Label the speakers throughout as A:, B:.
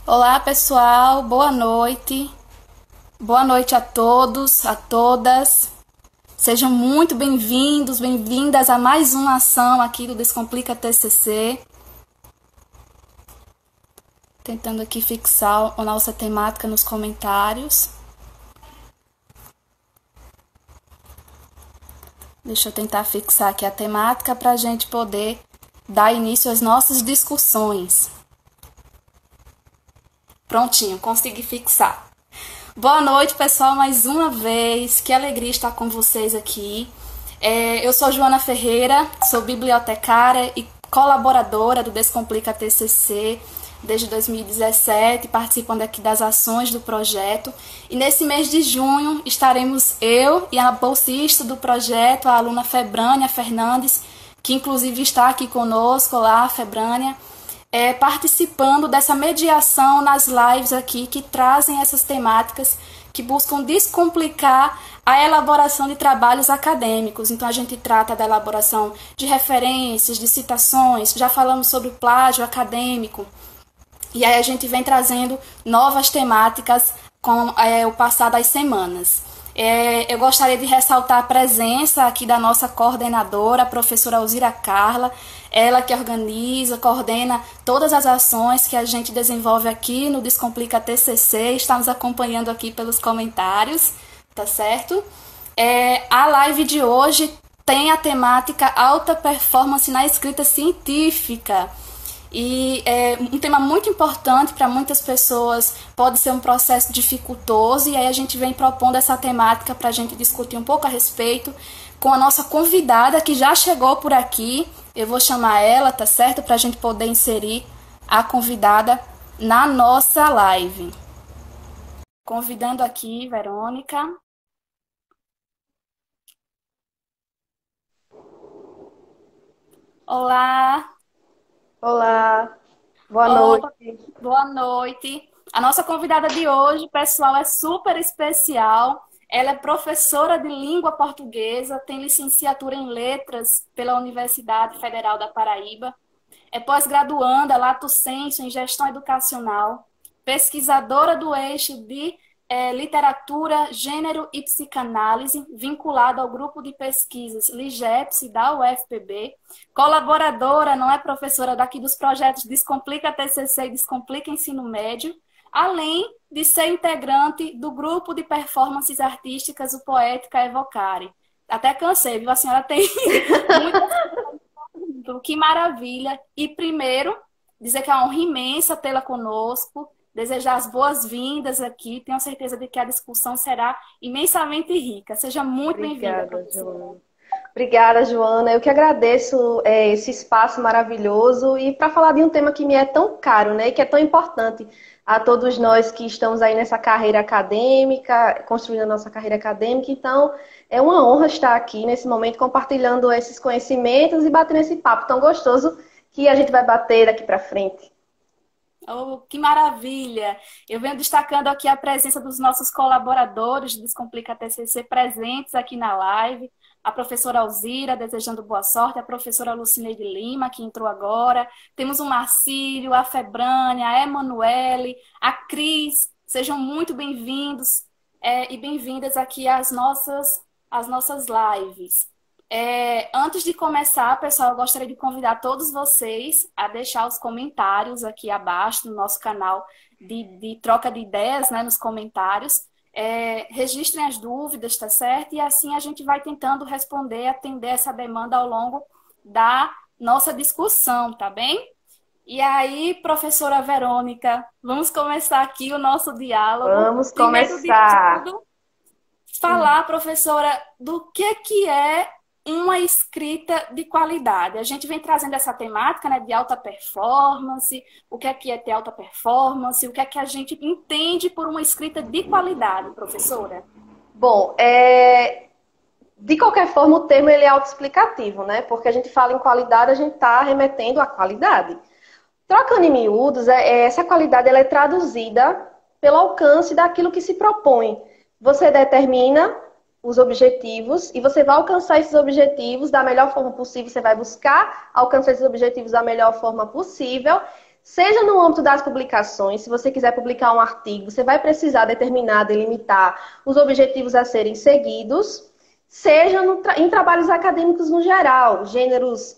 A: Olá, pessoal, boa noite. Boa noite a todos, a todas. Sejam muito bem-vindos, bem-vindas a mais uma ação aqui do Descomplica TCC. Tentando aqui fixar a nossa temática nos comentários. Deixa eu tentar fixar aqui a temática para a gente poder dar início às nossas discussões. Prontinho, consegui fixar. Boa noite, pessoal, mais uma vez. Que alegria estar com vocês aqui. Eu sou Joana Ferreira, sou bibliotecária e colaboradora do Descomplica TCC desde 2017, participando aqui das ações do projeto. E nesse mês de junho estaremos eu e a bolsista do projeto, a aluna Febrânia Fernandes, que inclusive está aqui conosco. Olá, Febrânia. Participando dessa mediação nas lives aqui que trazem essas temáticas que buscam descomplicar a elaboração de trabalhos acadêmicos. Então, a gente trata da elaboração de referências, de citações, já falamos sobre o plágio acadêmico, e aí a gente vem trazendo novas temáticas com o passar das semanas. Eu gostaria de ressaltar a presença aqui da nossa coordenadora, a professora Alzira Carla, ela que organiza, coordena todas as ações que a gente desenvolve aqui no Descomplica TCC, está nos acompanhando aqui pelos comentários, tá certo? A live de hoje tem a temática alta performance na escrita científica. E é um tema muito importante para muitas pessoas, pode ser um processo dificultoso, e aí a gente vem propondo essa temática para a gente discutir um pouco a respeito com a nossa convidada que já chegou por aqui. Eu vou chamar ela, tá certo? Para a gente poder inserir a convidada na nossa live. Convidando aqui, Verônica. Olá!
B: Olá, boa
A: Opa,
B: noite.
A: boa noite. A nossa convidada de hoje, pessoal, é super especial. Ela é professora de língua portuguesa, tem licenciatura em letras pela Universidade Federal da Paraíba, é pós-graduanda, lato sensu em gestão educacional, pesquisadora do eixo de literatura, gênero e psicanálise, vinculada ao grupo de pesquisas LIGEPS da UFPB, colaboradora, não é professora daqui dos projetos Descomplica TCC e Descomplica Ensino Médio, além de ser integrante do grupo de performances artísticas o Poética Evocare. Até cansei, viu? A senhora tem muito. Que maravilha! E primeiro, dizer que é uma honra imensa tê-la conosco, desejar as boas-vindas aqui. Tenho certeza de que a discussão será imensamente rica. Seja muito bem-vinda,
B: Obrigada,
A: professora.
B: Joana. Obrigada, Joana. Eu que agradeço esse espaço maravilhoso e para falar de um tema que me é tão caro, né, e que é tão importante a todos nós que estamos aí nessa carreira acadêmica, construindo a nossa carreira acadêmica. Então, é uma honra estar aqui nesse momento compartilhando esses conhecimentos e batendo esse papo tão gostoso que a gente vai bater daqui para frente.
A: Oh, que maravilha! Eu venho destacando aqui a presença dos nossos colaboradores do Descomplica TCC presentes aqui na live. A professora Alzira, desejando boa sorte, a professora Lucineide Lima, que entrou agora. Temos o Marcílio, a Febrânia, a Emanuele, a Cris. Sejam muito bem-vindos e bem-vindas aqui às nossas lives. Antes de começar, pessoal, eu gostaria de convidar todos vocês a deixar os comentários aqui abaixo no nosso canal de troca de ideias, né, nos comentários. Registrem as dúvidas, tá certo? E assim a gente vai tentando responder, atender essa demanda ao longo da nossa discussão, tá bem? E aí, professora Verônica, vamos começar aqui o nosso diálogo.
B: Vamos
A: Primeiro de
B: começar.
A: tudo, falar, professora, do que é uma escrita de qualidade. A gente vem trazendo essa temática, né, de alta performance, o que é ter alta performance, o que a gente entende por uma escrita de qualidade, professora?
B: Bom, de qualquer forma, o termo ele é autoexplicativo, né? Porque a gente fala em qualidade, a gente está remetendo à qualidade. Trocando em miúdos, essa qualidade ela é traduzida pelo alcance daquilo que se propõe. Você determina os objetivos e você vai alcançar esses objetivos da melhor forma possível. Você vai buscar alcançar esses objetivos da melhor forma possível, Seja no âmbito das publicações, se você quiser publicar um artigo, você vai precisar determinar, delimitar os objetivos a serem seguidos, seja em trabalhos acadêmicos no geral, gêneros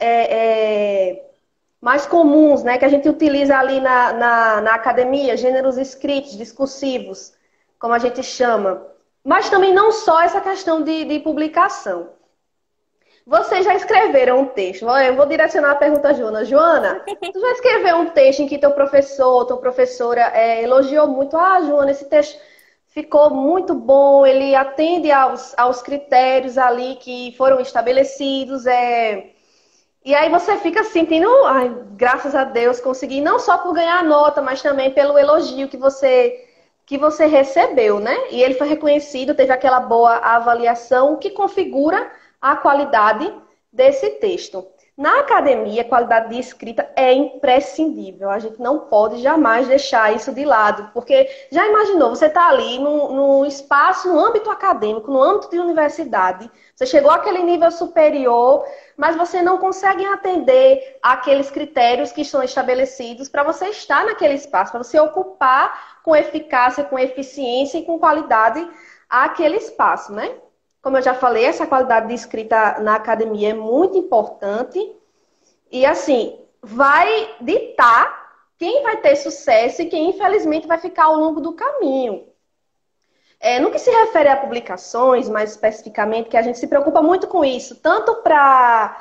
B: mais comuns, né, que a gente utiliza ali na academia, gêneros escritos, discursivos, como a gente chama. Mas também não só essa questão de publicação. Vocês já escreveram um texto? Eu vou direcionar a pergunta a Joana. Joana, tu já escreveu um texto em que teu professor, tua professora elogiou muito? Ah, Joana, esse texto ficou muito bom, ele atende aos critérios ali que foram estabelecidos. E aí você fica sentindo, ai, graças a Deus, consegui não só por ganhar a nota, mas também pelo elogio que você recebeu, né? E ele foi reconhecido, teve aquela boa avaliação que configura a qualidade desse texto. Na academia, a qualidade de escrita é imprescindível. A gente não pode jamais deixar isso de lado, porque já imaginou, você está ali no espaço, no âmbito acadêmico, no âmbito de universidade, você chegou àquele nível superior, mas você não consegue atender aqueles critérios que estão estabelecidos para você estar naquele espaço, para você ocupar com eficácia, com eficiência e com qualidade aquele espaço, né? Como eu já falei, essa qualidade de escrita na academia é muito importante e, assim, vai ditar quem vai ter sucesso e quem, infelizmente, vai ficar ao longo do caminho. No que se refere a publicações, mais especificamente, que a gente se preocupa muito com isso, tanto para,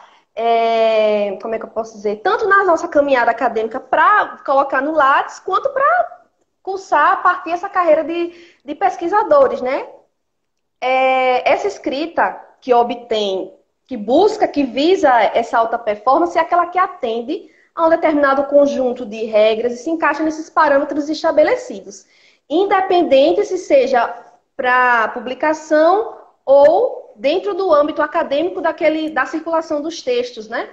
B: como é que eu posso dizer, tanto na nossa caminhada acadêmica para colocar no Lattes, quanto para cursar a partir dessa carreira de pesquisadores, né? Essa escrita que obtém, que busca, que visa essa alta performance é aquela que atende a um determinado conjunto de regras e se encaixa nesses parâmetros estabelecidos, independente se seja para publicação ou dentro do âmbito acadêmico da circulação dos textos, né?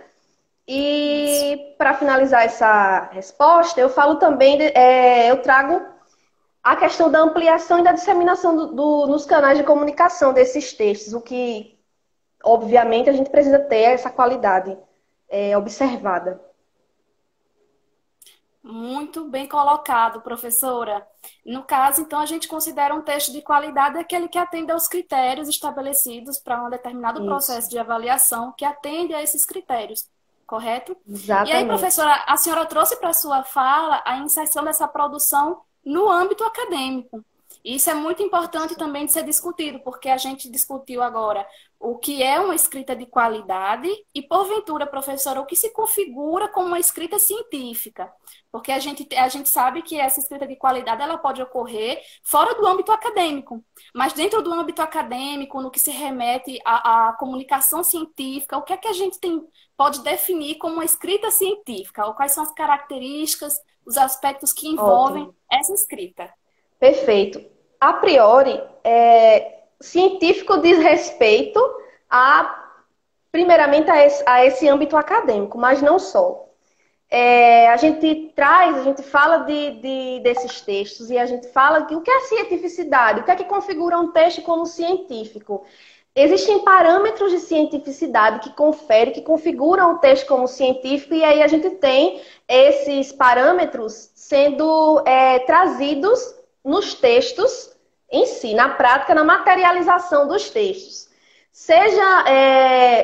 B: E para finalizar essa resposta, eu falo também, eu trago a questão da ampliação e da disseminação nos canais de comunicação desses textos, o que, obviamente, a gente precisa ter essa qualidade observada.
A: Muito bem colocado, professora. No caso, então, a gente considera um texto de qualidade aquele que atende aos critérios estabelecidos para um determinado processo de avaliação que atende a esses critérios, correto?
B: Exatamente.
A: E aí, professora, a senhora trouxe para a sua fala a inserção dessa produção no âmbito acadêmico. Isso é muito importante também de ser discutido, porque a gente discutiu agora o que é uma escrita de qualidade e, porventura, professora, o que se configura como uma escrita científica. Porque a gente sabe que essa escrita de qualidade ela pode ocorrer fora do âmbito acadêmico, mas dentro do âmbito acadêmico, no que se remete à comunicação científica, o que é que a gente pode definir como uma escrita científica? Ou quais são as características, os aspectos que envolvem essa escrita?
B: Perfeito. A priori, científico diz respeito primeiramente a esse âmbito acadêmico, mas não só. A gente fala desses textos e a gente fala o que é cientificidade, o que é que configura um texto como científico. Existem parâmetros de cientificidade que configuram o texto como científico e aí a gente tem esses parâmetros sendo trazidos nos textos em si, na prática, na materialização dos textos. Seja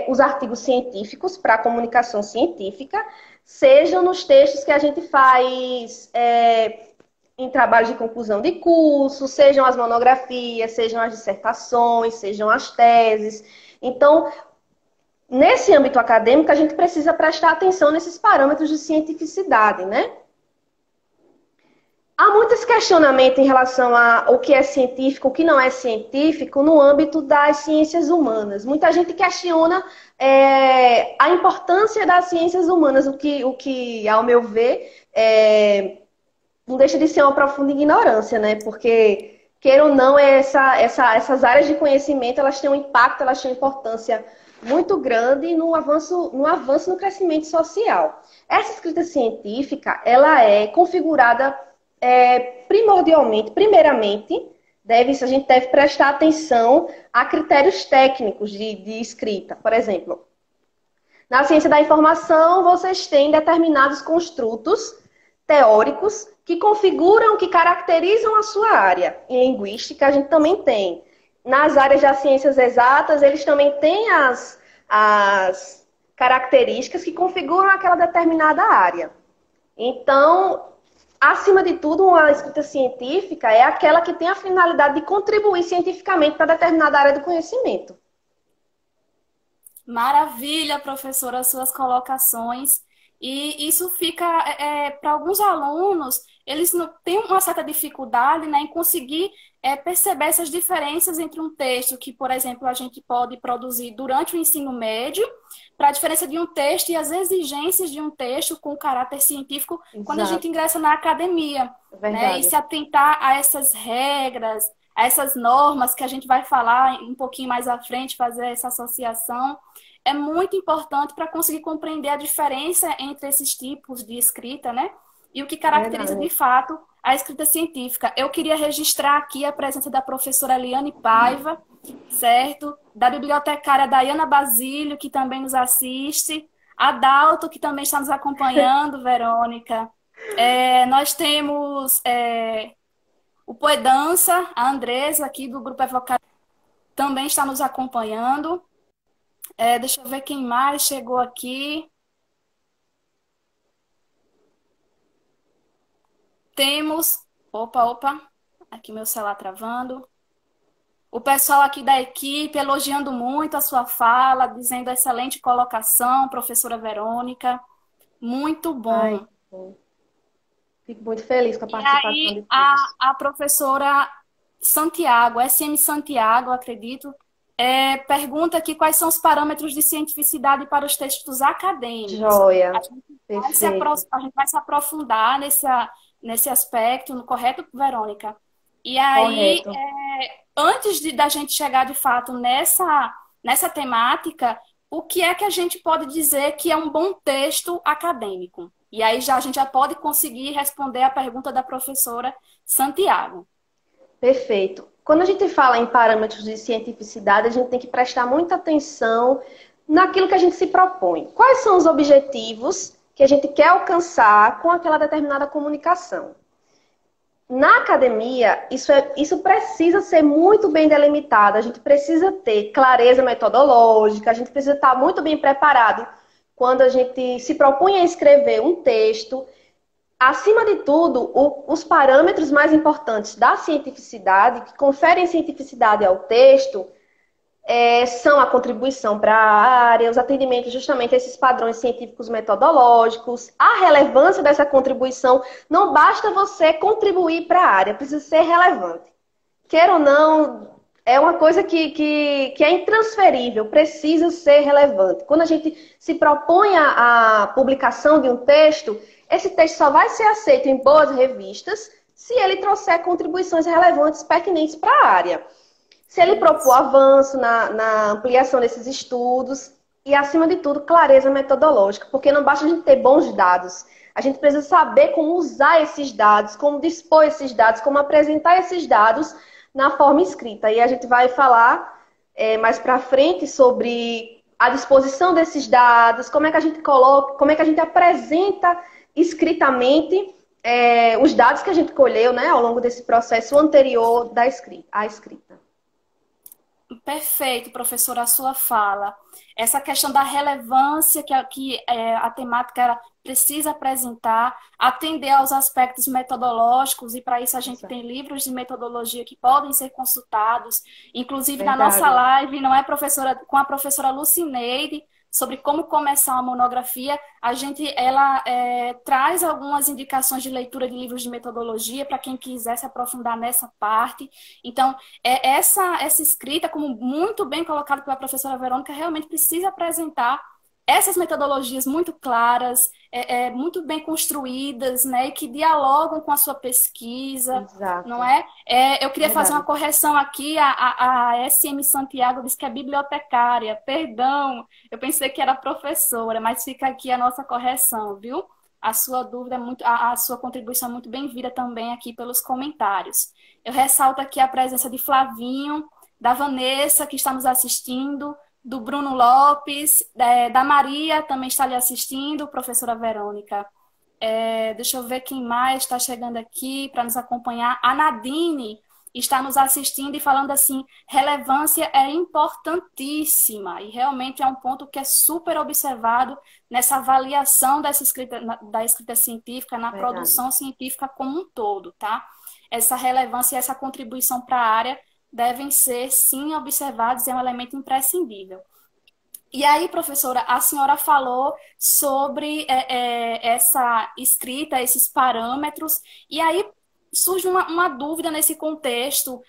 B: os artigos científicos para a comunicação científica, sejam nos textos que a gente faz em trabalhos de conclusão de curso, sejam as monografias, sejam as dissertações, sejam as teses. Então, nesse âmbito acadêmico, a gente precisa prestar atenção nesses parâmetros de cientificidade, né? Há muitos questionamentos em relação ao que é científico, o que não é científico, no âmbito das ciências humanas. Muita gente questiona a importância das ciências humanas, o que ao meu ver, não deixa de ser uma profunda ignorância, né? Porque, queira ou não, essas áreas de conhecimento, elas têm um impacto, elas têm uma importância muito grande no avanço no crescimento social. Essa escrita científica, ela é configurada primeiramente, a gente deve prestar atenção a critérios técnicos de escrita. Por exemplo, na ciência da informação, vocês têm determinados construtos teóricos que configuram, que caracterizam a sua área. Em linguística, a gente também tem. Nas áreas das ciências exatas, eles também têm as características que configuram aquela determinada área. Então, acima de tudo, uma escrita científica é aquela que tem a finalidade de contribuir cientificamente para determinada área do conhecimento.
A: Maravilha, professora, as suas colocações. E isso fica, para alguns alunos, eles não têm uma certa dificuldade, né, em conseguir perceber essas diferenças entre um texto que, por exemplo, a gente pode produzir durante o ensino médio, para a diferença de um texto e as exigências de um texto com caráter científico quando a gente
B: Exato,
A: ingressa na academia,
B: é
A: né, e
B: verdade.
A: se atentar a essas regras, a essas normas que a gente vai falar um pouquinho mais à frente, fazer essa associação é muito importante para conseguir compreender a diferença entre esses tipos de escrita, né? E o que caracteriza de
B: Verdade.
A: fato a escrita científica. Eu queria registrar aqui a presença da professora Eliane Paiva, certo? Da bibliotecária Dayana Basílio, que também nos assiste, a Dalto, que também está nos acompanhando, Verônica. Nós temos o Poedança, a Andresa, aqui do Grupo Evocado, também está nos acompanhando. Deixa eu ver quem mais chegou aqui. Temos. Opa, opa. Aqui meu celular travando. O pessoal aqui da equipe elogiando muito a sua fala, dizendo excelente colocação, professora Verônica. Muito
B: Ai,
A: bom.
B: bom. Fico muito feliz com a
A: E
B: participação de
A: aí,
B: todos.
A: a professora Santiago, SM Santiago, acredito, pergunta aqui quais são os parâmetros de cientificidade para os textos acadêmicos. A
B: Joia.
A: gente
B: Perfeito.
A: a gente vai se aprofundar nesse aspecto, no correto, Verônica? E aí,
B: Correto.
A: antes da gente chegar de fato nessa temática, o que é que a gente pode dizer que é um bom texto acadêmico? E aí a gente já pode conseguir responder a pergunta da professora Santiago.
B: Perfeito. Quando a gente fala em parâmetros de cientificidade, a gente tem que prestar muita atenção naquilo que a gente se propõe. Quais são os objetivos que a gente quer alcançar com aquela determinada comunicação? Na academia, isso precisa ser muito bem delimitado. A gente precisa ter clareza metodológica, a gente precisa estar muito bem preparado quando a gente se propõe a escrever um texto. Acima de tudo, os parâmetros mais importantes da cientificidade, que conferem cientificidade ao texto, são a contribuição para a área, os atendimentos justamente a esses padrões científicos metodológicos, a relevância dessa contribuição. Não basta você contribuir para a área, precisa ser relevante. Queira ou não, é uma coisa que é intransferível, precisa ser relevante. Quando a gente se propõe a publicação de um texto, esse texto só vai ser aceito em boas revistas se ele trouxer contribuições relevantes pertinentes para a área. Se ele propor
A: Isso.
B: avanço na ampliação desses estudos e, acima de tudo, clareza metodológica, porque não basta a gente ter bons dados, a gente precisa saber como usar esses dados, como dispor esses dados, como apresentar esses dados na forma escrita. E a gente vai falar mais para frente sobre a disposição desses dados, como é que a gente coloca, como é que a gente apresenta escritamente os dados que a gente colheu, né, ao longo desse processo anterior à escrita.
A: Perfeito, professora, a sua fala. Essa questão da relevância que a temática ela precisa apresentar, atender aos aspectos metodológicos, e para isso a gente
B: Exato.
A: tem livros de metodologia que podem ser consultados. Inclusive, na nossa
B: Verdade.
A: live, não é, professora, com a professora Lucineide, sobre como começar uma monografia, ela traz algumas indicações de leitura de livros de metodologia para quem quiser se aprofundar nessa parte. Então, essa escrita, como muito bem colocado pela professora Verônica, realmente precisa apresentar essas metodologias muito claras, muito bem construídas, né, e que dialogam com a sua pesquisa, não
B: Exato.
A: é? Eu queria fazer uma
B: Verdade.
A: correção aqui, a SM Santiago disse que é bibliotecária, perdão, eu pensei que era professora, mas fica aqui a nossa correção, viu? A sua dúvida é muito, a sua contribuição é muito bem-vinda também aqui pelos comentários. Eu ressalto aqui a presença de Flavinho, da Vanessa, que está nos assistindo, do Bruno Lopes, da Maria, também está lhe assistindo, professora Verônica. Deixa eu ver quem mais está chegando aqui para nos acompanhar. A Nadine está nos assistindo e falando assim: relevância é importantíssima, e realmente é um ponto que é super observado nessa avaliação dessa escrita, da escrita científica, na
B: Verdade.
A: produção científica como um todo, tá? Essa relevância e essa contribuição para a área devem ser, sim, observados, é um elemento imprescindível. E aí, professora, a senhora falou sobre essa escrita, esses parâmetros, e aí surge uma dúvida nesse contexto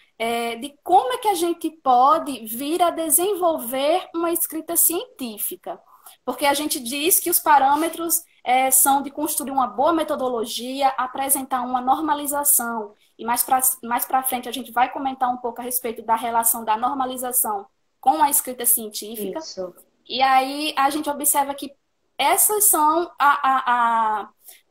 A: de como é que a gente pode vir a desenvolver uma escrita científica. Porque a gente diz que os parâmetros são de construir uma boa metodologia, apresentar uma normalização, e mais para frente a gente vai comentar um pouco a respeito da relação da normalização com a escrita científica.
B: Isso.
A: E aí a gente observa que essas são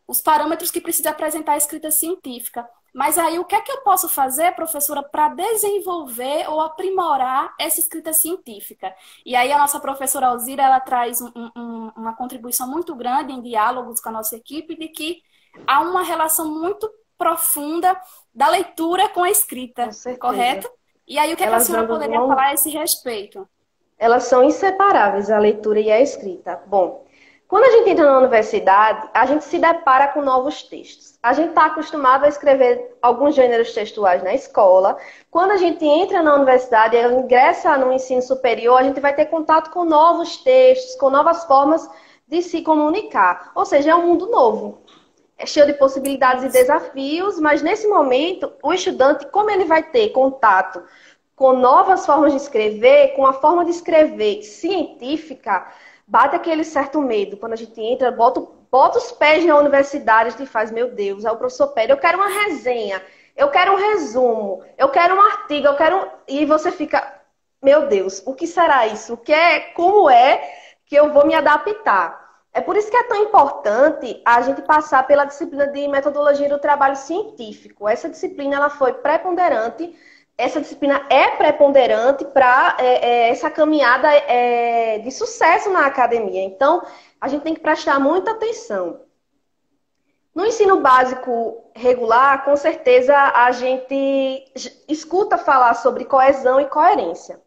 A: os parâmetros que precisa apresentar a escrita científica. Mas aí o que é que eu posso fazer, professora, para desenvolver ou aprimorar essa escrita científica? E aí a nossa professora Alzira, ela traz uma contribuição muito grande em diálogos com a nossa equipe de que há uma relação muito profunda da leitura com a escrita,
B: Com certeza.
A: correto? E aí o que é que a senhora poderia falar a esse respeito?
B: Elas são inseparáveis, a leitura e a escrita. Bom, quando a gente entra na universidade, a gente se depara com novos textos. A gente está acostumado a escrever alguns gêneros textuais na escola. Quando a gente entra na universidade e ingressa no ensino superior, a gente vai ter contato com novos textos, com novas formas de se comunicar. Ou seja, é um mundo novo. É cheio de possibilidades e desafios, mas nesse momento, o estudante, como ele vai ter contato com novas formas de escrever, com a forma de escrever científica, bate aquele certo medo. Quando a gente entra, bota os pés na universidade, a gente faz, meu Deus, aí o professor pede, eu quero uma resenha, eu quero um resumo, eu quero um artigo, eu quero... E você fica, meu Deus, o que será isso? Como é que eu vou me adaptar? É por isso que é tão importante a gente passar pela disciplina de metodologia do trabalho científico. Essa disciplina ela foi preponderante. Essa disciplina é preponderante para essa caminhada de sucesso na academia. Então, a gente tem que prestar muita atenção. No ensino básico regular, com certeza, a gente escuta falar sobre coesão e coerência.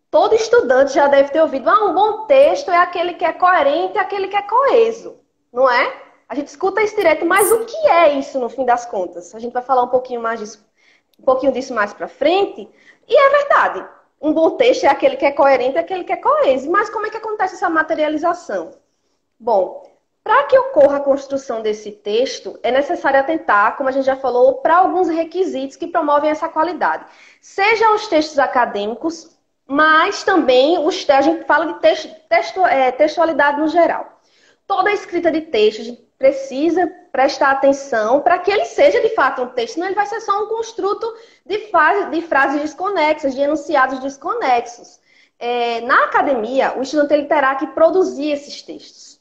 B: Todo estudante já deve ter ouvido, um bom texto é aquele que é coerente e aquele que é coeso, não é? A gente escuta isso direto, mas o que é isso no fim das contas? A gente vai falar um pouquinho disso mais pra frente. E é verdade, um bom texto é aquele que é coerente e aquele que é coeso. Mas como é que acontece essa materialização? Bom, para que ocorra a construção desse texto, é necessário atentar, como a gente já falou, para alguns requisitos que promovem essa qualidade. Sejam os textos acadêmicos, mas também a gente fala de textualidade no geral. Toda a escrita de texto, a gente precisa prestar atenção para que ele seja de fato um texto, senão ele vai ser só um construto de frases desconexas, de enunciados desconexos. Na academia, o estudante ele terá que produzir esses textos.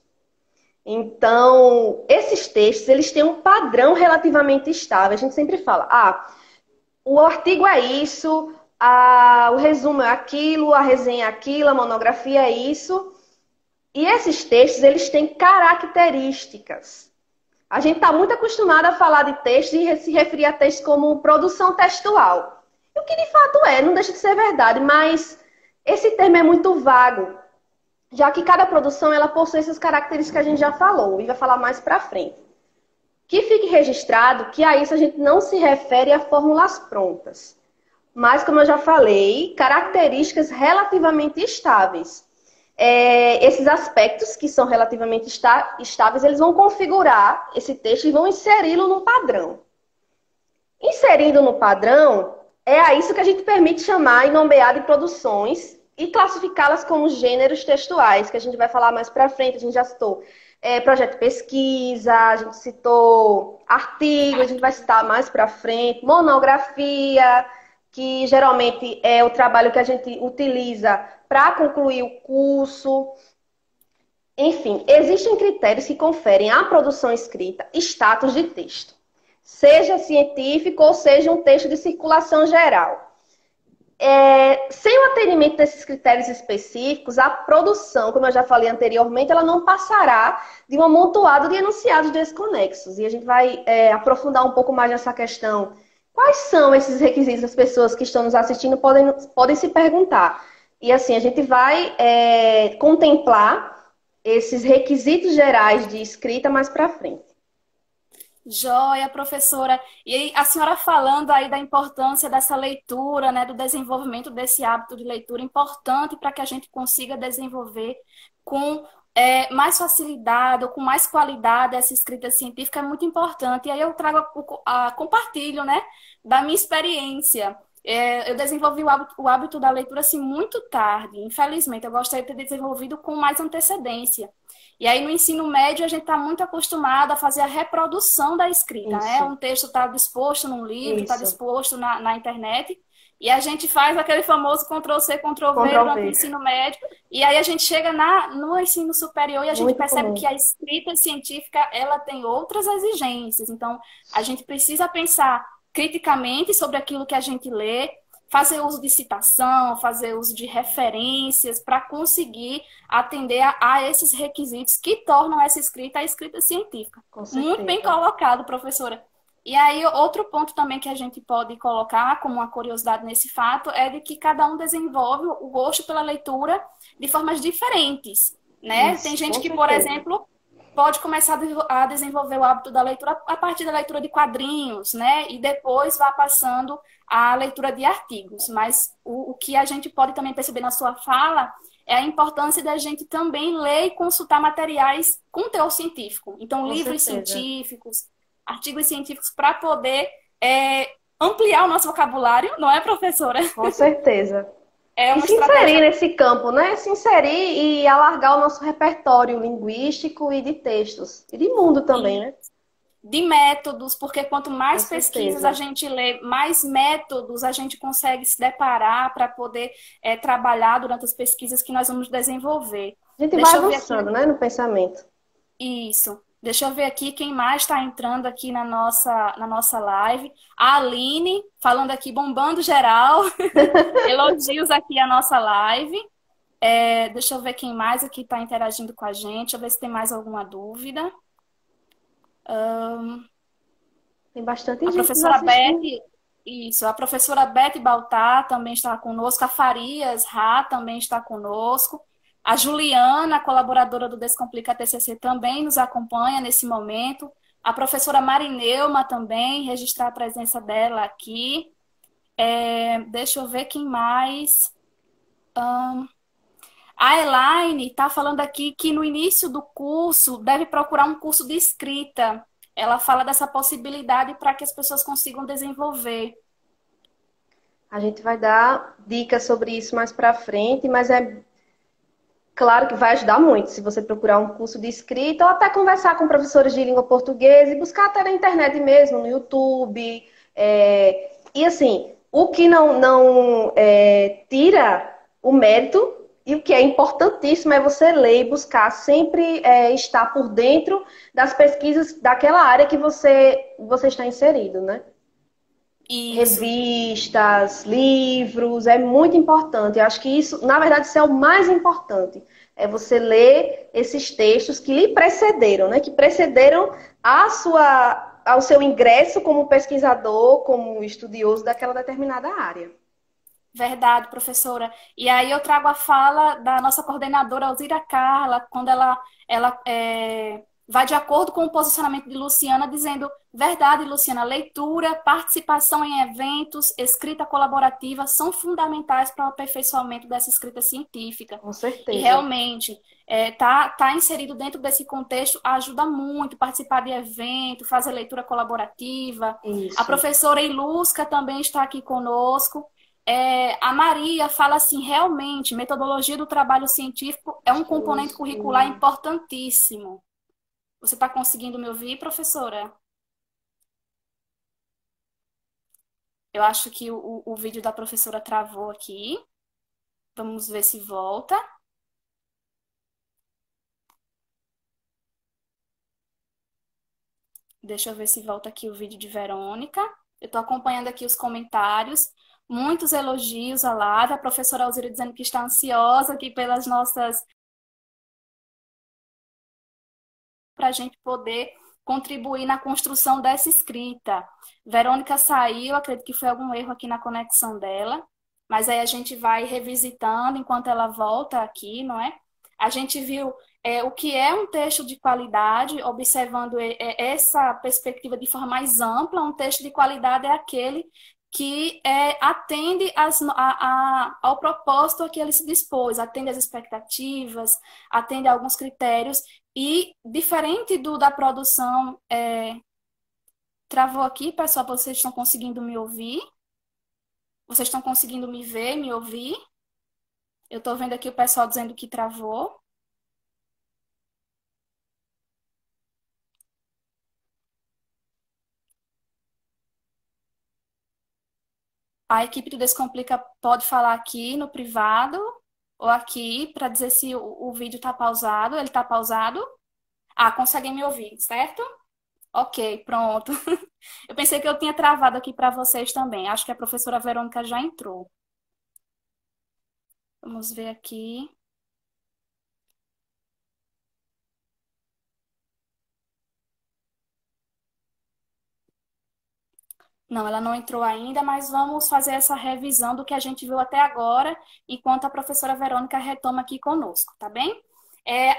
B: Então, esses textos eles têm um padrão relativamente estável. A gente sempre fala, o artigo é isso, o resumo é aquilo, a resenha é aquilo, a monografia é isso. E esses textos, eles têm características. A gente está muito acostumado a falar de texto e se referir a texto como produção textual. E o que de fato não deixa de ser verdade, mas esse termo é muito vago, já que cada produção ela possui essas características que a gente já falou e vai falar mais para frente. Que fique registrado que a isso a gente não se refere a fórmulas prontas, mas, como eu já falei, características relativamente estáveis. Esses aspectos que são relativamente estáveis, eles vão configurar esse texto e vão inseri-lo num padrão. Inserindo no padrão, é a isso que a gente permite chamar e nomear de produções e classificá-las como gêneros textuais, que a gente vai falar mais pra frente. A gente já citou projeto de pesquisa, a gente citou artigo, a gente vai citar mais pra frente, monografia, que geralmente é o trabalho que a gente utiliza para concluir o curso. Enfim, existem critérios que conferem à produção escrita status de texto, seja científico ou seja um texto de circulação geral. Sem o atendimento desses critérios específicos, a produção, como eu já falei anteriormente, ela não passará de um amontoado de enunciados desconexos. E a gente vai aprofundar um pouco mais nessa questão. Quais são esses requisitos? As pessoas que estão nos assistindo podem se perguntar. E assim, a gente vai contemplar esses requisitos gerais de escrita mais para frente.
A: Joia, professora. E aí, a senhora falando aí da importância dessa leitura, né, do desenvolvimento desse hábito de leitura importante para que a gente consiga desenvolver com mais facilidade ou com mais qualidade essa escrita científica é muito importante. E aí eu trago, compartilho, né, da minha experiência. Eu desenvolvi o hábito da leitura assim muito tarde. Infelizmente, eu gostaria de ter desenvolvido com mais antecedência. E aí, no ensino médio, a gente está muito acostumado a fazer a reprodução da escrita, né?
B: Isso,
A: Um texto está disposto num livro, está
B: isso.
A: disposto na internet, e a gente faz aquele famoso Ctrl+C, Ctrl+V
B: Ctrl
A: durante o
B: V.
A: ensino médio, e aí a gente chega no ensino superior e a gente
B: Muito
A: percebe que
B: comum.
A: a escrita científica, ela tem outras exigências. Então, a gente precisa pensar criticamente sobre aquilo que a gente lê, fazer uso de citação, fazer uso de referências para conseguir atender a esses requisitos que tornam essa escrita a escrita científica.
B: Com
A: Muito bem
B: certeza.
A: colocado, professora. E aí, outro ponto também que a gente pode colocar como uma curiosidade nesse fato é de que cada um desenvolve o gosto pela leitura de formas diferentes, né? Tem
B: Isso,
A: gente
B: com
A: que, por
B: certeza.
A: exemplo, pode começar a desenvolver o hábito da leitura a partir da leitura de quadrinhos, né? E depois vai passando à leitura de artigos. Mas o que a gente pode também perceber na sua fala é a importância da gente também ler e consultar materiais com teor científico. Então,
B: Com
A: livros
B: certeza.
A: científicos, artigos científicos, para poder ampliar o nosso vocabulário, não é, professora?
B: Com certeza.
A: É
B: E
A: uma
B: se inserir
A: estratégia
B: nesse campo, né? Se inserir e alargar o nosso repertório linguístico e de textos. E de mundo também, né?
A: de métodos, porque quanto
B: Com
A: mais pesquisas a
B: certeza.
A: gente lê, mais métodos a gente consegue se deparar para poder trabalhar durante as pesquisas que nós vamos desenvolver.
B: A gente vai
A: Deixa eu ver aqui.
B: avançando, né? No pensamento.
A: Isso. Deixa eu ver aqui quem mais está entrando aqui na nossa live. A Aline, falando aqui, bombando geral. Elogios aqui à nossa live. Deixa eu ver quem mais aqui está interagindo com a gente. Deixa eu ver se tem mais alguma dúvida.
B: Tem bastante
A: A
B: gente nos
A: professora Beth,
B: assistindo.
A: isso, a professora Beth Baltar também está conosco, a Farias Rá também está conosco, a Juliana, colaboradora do Descomplica TCC, também nos acompanha nesse momento, a professora Marineuma também, registrar a presença dela aqui. Deixa eu ver quem mais. A Elaine está falando aqui que no início do curso deve procurar um curso de escrita. Ela fala dessa possibilidade para que as pessoas consigam desenvolver.
B: A gente vai dar dicas sobre isso mais pra frente, mas é claro que vai ajudar muito se você procurar um curso de escrita ou até conversar com professores de língua portuguesa e buscar até na internet mesmo, no YouTube. E assim, o que não tira o mérito e o que é importantíssimo é você ler e buscar sempre estar por dentro das pesquisas daquela área que você está inserido, né?
A: Isso.
B: Revistas, livros, é muito importante. Eu acho que isso, na verdade, isso é o mais importante. É você ler esses textos que lhe precederam, né? Que precederam ao seu ingresso como pesquisador, como estudioso daquela determinada área.
A: Verdade, professora. E aí eu trago a fala da nossa coordenadora Alzira Carla, quando ela vai de acordo com o posicionamento de Luciana, dizendo: verdade, Luciana, leitura, participação em eventos, escrita colaborativa são fundamentais para o aperfeiçoamento dessa escrita científica.
B: Com
A: E
B: certeza.
A: realmente, tá inserido dentro desse contexto ajuda muito participar de evento, fazer leitura colaborativa. A
B: Isso.
A: professora Ilusca também está aqui conosco. A Maria fala assim, realmente, metodologia do trabalho científico é um componente curricular
B: Estiloso.
A: importantíssimo. Você está conseguindo me ouvir, professora? Eu acho que o vídeo da professora travou aqui. Vamos ver se volta. Deixa eu ver se volta aqui o vídeo de Verônica. Eu estou acompanhando aqui os comentários. Muitos elogios à Lávia, a professora Alzira dizendo que está ansiosa aqui pelas nossas para a gente poder contribuir na construção dessa escrita. Verônica saiu, acredito que foi algum erro aqui na conexão dela, mas aí a gente vai revisitando enquanto ela volta aqui, não é? A gente viu o que é um texto de qualidade, observando essa perspectiva de forma mais ampla. Um texto de qualidade é aquele que atende ao propósito a que ele se dispôs, atende às expectativas, atende a alguns critérios e diferente da produção, travou aqui, pessoal, vocês estão conseguindo me ouvir? Vocês estão conseguindo me ver, me ouvir? Eu estou vendo aqui o pessoal dizendo que travou. A equipe do Descomplica pode falar aqui no privado ou aqui para dizer se o vídeo está pausado. Ele está pausado? Ah, conseguem me ouvir, certo? Ok, pronto. Eu pensei que eu tinha travado aqui para vocês também. Acho que a professora Verônica já entrou. Vamos ver aqui. Não, ela não entrou ainda, mas vamos fazer essa revisão do que a gente viu até agora, enquanto a professora Verônica retoma aqui conosco, tá bem?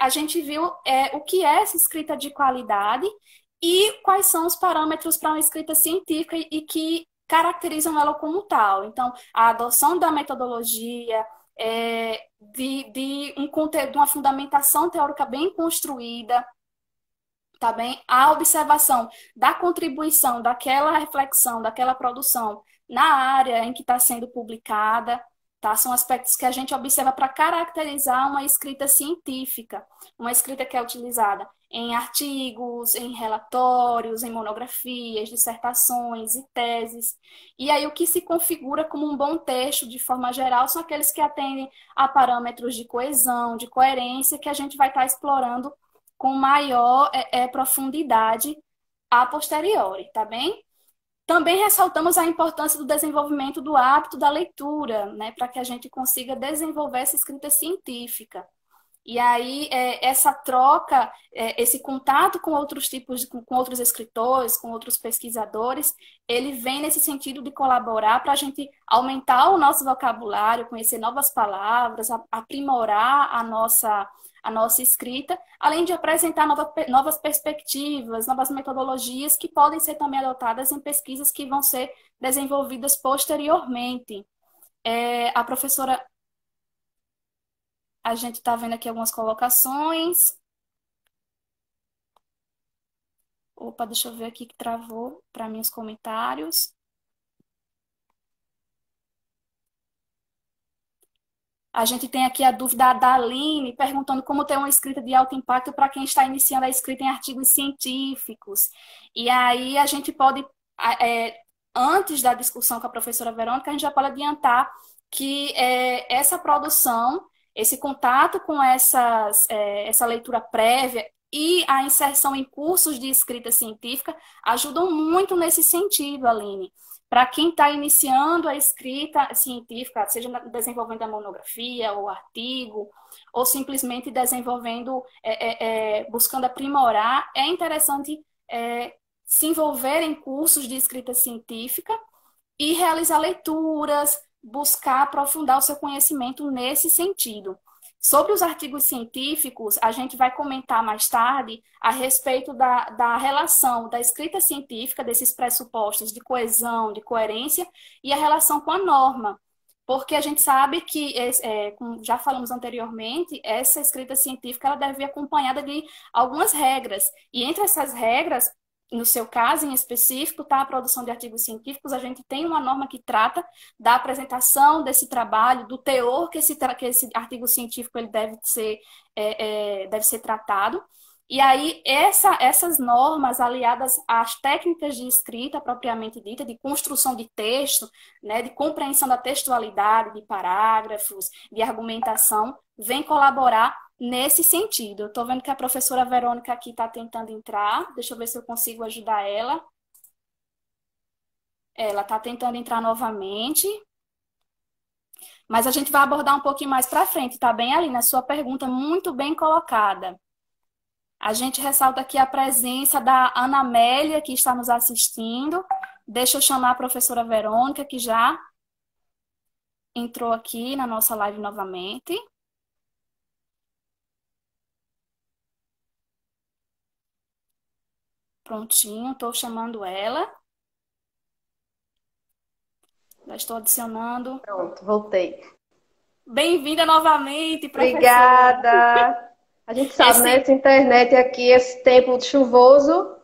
A: A gente viu o que é essa escrita de qualidade e quais são os parâmetros para uma escrita científica e que caracterizam ela como tal. Então, a adoção da metodologia, de um conteúdo, de uma fundamentação teórica bem construída, tá bem? A observação da contribuição daquela reflexão, daquela produção na área em que está sendo publicada, tá? São aspectos que a gente observa para caracterizar uma escrita científica, uma escrita que é utilizada em artigos, em relatórios, em monografias, dissertações e teses. E aí o que se configura como um bom texto, de forma geral, são aqueles que atendem a parâmetros de coesão, de coerência, que a gente vai estar explorando com maior profundidade a posteriori, tá bem? Também ressaltamos a importância do desenvolvimento do hábito da leitura, né, para que a gente consiga desenvolver essa escrita científica. E aí, essa troca, esse contato com outros tipos, com outros escritores, com outros pesquisadores, ele vem nesse sentido de colaborar para a gente aumentar o nosso vocabulário, conhecer novas palavras, aprimorar a nossa escrita, além de apresentar novas perspectivas, novas metodologias que podem ser também adotadas em pesquisas que vão ser desenvolvidas posteriormente. A professora, a gente está vendo aqui algumas colocações. Opa, deixa eu ver aqui que travou para mim os comentários. A gente tem aqui a dúvida da Aline, perguntando como ter uma escrita de alto impacto para quem está iniciando a escrita em artigos científicos. E aí a gente pode, antes da discussão com a professora Verônica, a gente já pode adiantar que essa produção, esse contato com essa leitura prévia e a inserção em cursos de escrita científica ajudam muito nesse sentido, Aline. Para quem está iniciando a escrita científica, seja desenvolvendo a monografia ou artigo, ou simplesmente desenvolvendo, buscando aprimorar, é interessante se envolver em cursos de escrita científica e realizar leituras, buscar aprofundar o seu conhecimento nesse sentido. Sobre os artigos científicos, a gente vai comentar mais tarde a respeito da relação da escrita científica, desses pressupostos de coesão, de coerência, e a relação com a norma. Porque a gente sabe que, como já falamos anteriormente, essa escrita científica ela deve vir acompanhada de algumas regras. E entre essas regras, no seu caso em específico, tá, a produção de artigos científicos, a gente tem uma norma que trata da apresentação desse trabalho, do teor que esse artigo científico ele deve ser tratado. E aí, essas normas, aliadas às técnicas de escrita propriamente dita, de construção de texto, né, de compreensão da textualidade, de parágrafos, de argumentação, vêm colaborar nesse sentido. Eu estou vendo que a professora Verônica aqui está tentando entrar. Deixa eu ver se eu consigo ajudar ela. Ela está tentando entrar novamente. Mas a gente vai abordar um pouquinho mais para frente, tá bem, Aline? A sua pergunta muito bem colocada. A gente ressalta aqui a presença da Ana Amélia, que está nos assistindo. Deixa eu chamar a professora Verônica, que já entrou aqui na nossa live novamente. Prontinho, estou chamando ela. Já estou adicionando.
B: Pronto, voltei.
A: Bem-vinda novamente, professora.
B: Obrigada. A gente sabe, né?
A: Esse,
B: Essa internet aqui, esse tempo chuvoso,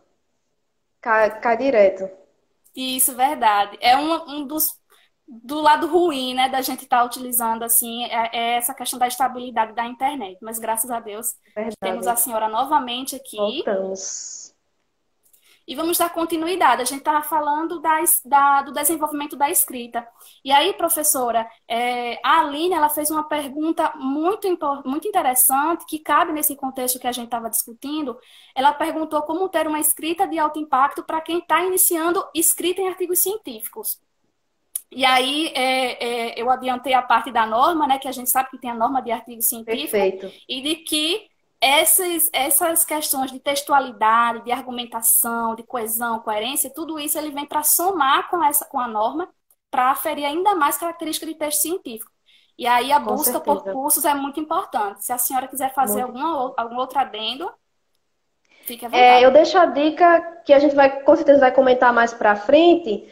B: cai direto.
A: isso, verdade. É um dos do lado ruim, né, da gente estar utilizando assim, é essa questão da estabilidade da internet. Mas graças a Deus temos a
B: Verdade.
A: senhora novamente aqui.
B: Voltamos.
A: E vamos dar continuidade. A gente estava falando do desenvolvimento da escrita. E aí, professora, a Aline ela fez uma pergunta muito interessante, que cabe nesse contexto que a gente estava discutindo. Ela perguntou como ter uma escrita de alto impacto para quem está iniciando escrita em artigos científicos. E aí, eu adiantei a parte da norma, né, que a gente sabe que tem a norma de artigo científico,
B: Perfeito.
A: e de que essas questões de textualidade, de argumentação, de coesão, coerência, tudo isso ele vem para somar com a norma, para aferir ainda mais características de texto científico. E aí a
B: Com
A: busca por
B: certeza.
A: cursos é muito importante. Se a senhora quiser fazer
B: Muito.
A: algum outro adendo, fique à vontade.
B: Eu deixo a dica que a gente vai, com certeza, vai comentar mais para frente,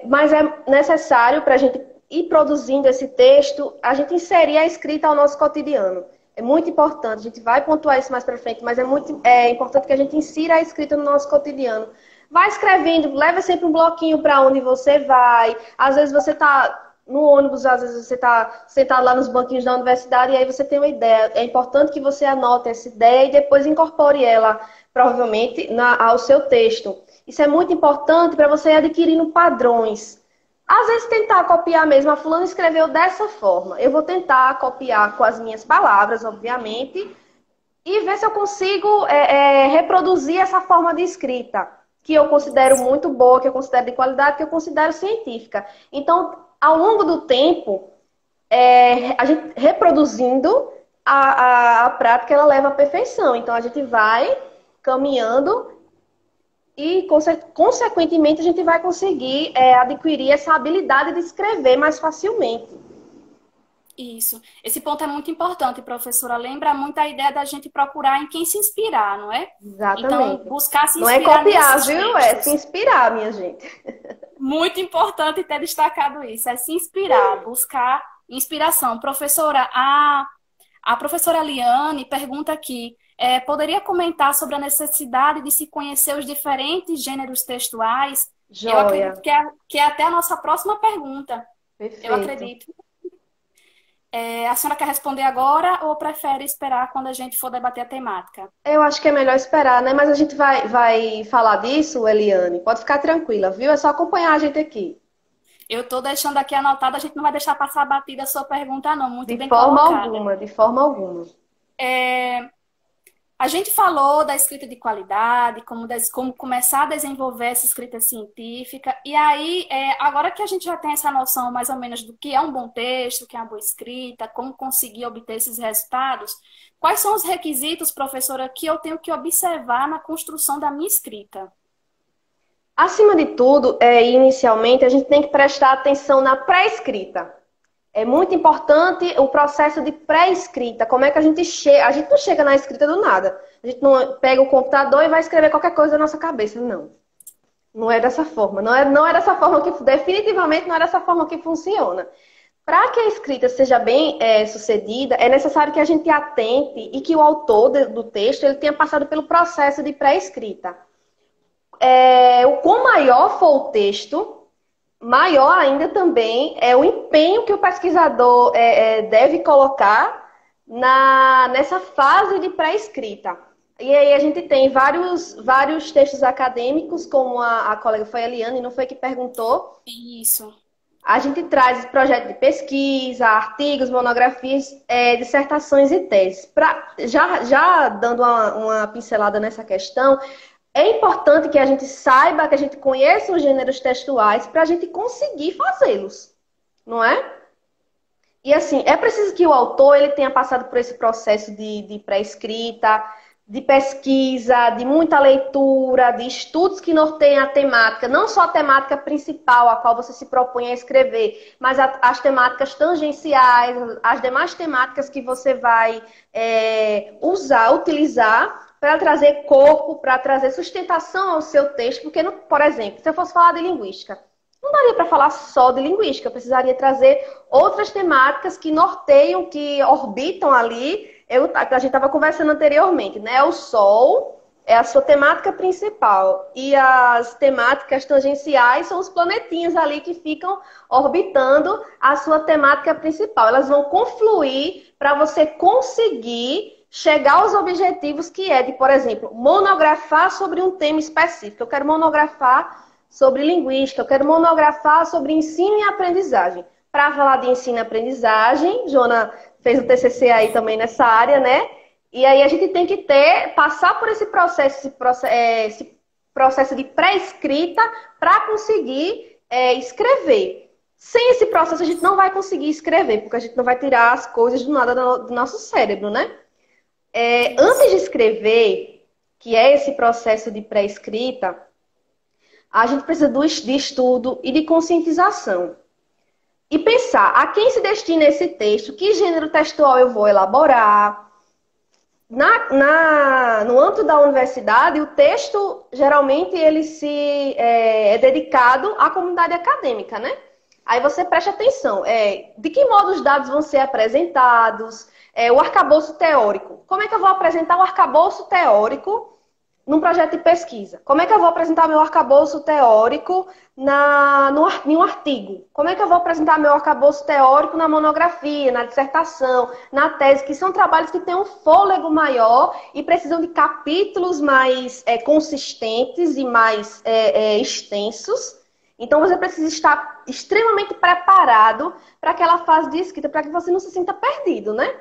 B: mas é necessário para a gente ir produzindo esse texto, a gente inserir a escrita ao nosso cotidiano. É muito importante, a gente vai pontuar isso mais para frente, mas é importante que a gente insira a escrita no nosso cotidiano. Vai escrevendo, leva sempre um bloquinho para onde você vai. Às vezes você está no ônibus, às vezes você está sentado lá nos banquinhos da universidade e aí você tem uma ideia. É importante que você anote essa ideia e depois incorpore ela, provavelmente, ao seu texto. Isso é muito importante para você ir adquirindo padrões. Às vezes tentar copiar mesmo, a fulana escreveu dessa forma. Eu vou tentar copiar com as minhas palavras, obviamente, e ver se eu consigo reproduzir essa forma de escrita, que eu considero muito boa, que eu considero de qualidade, que eu considero científica. Então, ao longo do tempo, a gente reproduzindo a prática, ela leva à perfeição. Então, a gente vai caminhando e, consequentemente, a gente vai conseguir adquirir essa habilidade de escrever mais facilmente.
A: Isso. Esse ponto é muito importante, professora. Lembra muito a ideia da gente procurar em quem se inspirar, não é? Então,
B: Exatamente.
A: buscar se
B: Não é
A: inspirar
B: copiar,
A: nesses
B: viu? É se
A: textos.
B: inspirar, minha gente.
A: Muito importante ter destacado isso, é se inspirar, buscar inspiração. Professora, a professora Liane pergunta aqui, poderia comentar sobre a necessidade de se conhecer os diferentes gêneros textuais? Eu acredito
B: Joia.
A: que é até a nossa próxima pergunta. Eu
B: Perfeito.
A: acredito. A senhora quer responder agora ou prefere esperar quando a gente for debater a temática?
B: Eu acho que é melhor esperar, né? Mas a gente vai falar disso, Eliane. Pode ficar tranquila, viu? É só acompanhar a gente aqui.
A: Eu estou deixando aqui anotado, a gente não vai deixar passar batida a sua pergunta, não. Muito
B: De
A: bem
B: forma
A: colocada.
B: alguma, de forma alguma.
A: É, a gente falou da escrita de qualidade, como começar a desenvolver essa escrita científica, e aí, agora que a gente já tem essa noção mais ou menos do que é um bom texto, o que é uma boa escrita, como conseguir obter esses resultados, quais são os requisitos, professora, que eu tenho que observar na construção da minha escrita?
B: Acima de tudo, inicialmente, a gente tem que prestar atenção na pré-escrita. É muito importante o processo de pré-escrita. Como é que a gente chega? A gente não chega na escrita do nada. A gente não pega o computador e vai escrever qualquer coisa na nossa cabeça. Não. Não é dessa forma. Não é dessa forma que, definitivamente, não é dessa forma que funciona. Para que a escrita seja bem sucedida, é necessário que a gente atente e que o autor do texto ele tenha passado pelo processo de pré-escrita. O quão maior for o texto, maior ainda também é o empenho que o pesquisador deve colocar nessa fase de pré-escrita. E aí a gente tem vários textos acadêmicos, como a colega foi a Eliane, não foi que perguntou.
A: Isso.
B: A gente traz projeto de pesquisa, artigos, monografias, dissertações e teses. Já dando uma pincelada nessa questão, é importante que a gente saiba, que a gente conheça os gêneros textuais para a gente conseguir fazê-los, não é? E assim, é preciso que o autor ele tenha passado por esse processo de pré-escrita, de pesquisa, de muita leitura, de estudos que norteiem a temática, não só a temática principal, a qual você se propõe a escrever, mas as temáticas tangenciais, as demais temáticas que você vai utilizar para trazer corpo, para trazer sustentação ao seu texto, porque, por exemplo, se eu fosse falar de linguística, não daria para falar só de linguística, eu precisaria trazer outras temáticas que norteiam, que orbitam ali. A gente estava conversando anteriormente, né? O Sol é a sua temática principal e as temáticas tangenciais são os planetinhas ali que ficam orbitando a sua temática principal. Elas vão confluir para você conseguir chegar aos objetivos que é de, por exemplo, monografar sobre um tema específico. Eu quero monografar sobre linguística, eu quero monografar sobre ensino e aprendizagem. Para falar de ensino e aprendizagem, Joana fez o TCC aí também nessa área, né? E aí a gente tem que passar por esse processo de pré-escrita para conseguir escrever. Sem esse processo a gente não vai conseguir escrever, porque a gente não vai tirar as coisas do nada do nosso cérebro, né? Antes de escrever, que é esse processo de pré-escrita, a gente precisa de estudo e de conscientização. E pensar a quem se destina esse texto, que gênero textual eu vou elaborar. No âmbito da universidade, o texto, geralmente, ele é dedicado à comunidade acadêmica, né? Aí você presta atenção. De que modo os dados vão ser apresentados? O arcabouço teórico. Como é que eu vou apresentar o arcabouço teórico num projeto de pesquisa? Como é que eu vou apresentar meu arcabouço teórico em um artigo? Como é que eu vou apresentar meu arcabouço teórico na monografia, na dissertação, na tese, que são trabalhos que têm um fôlego maior e precisam de capítulos mais consistentes e mais extensos. Então, você precisa estar extremamente preparado para aquela fase de escrita, para que você não se sinta perdido, né?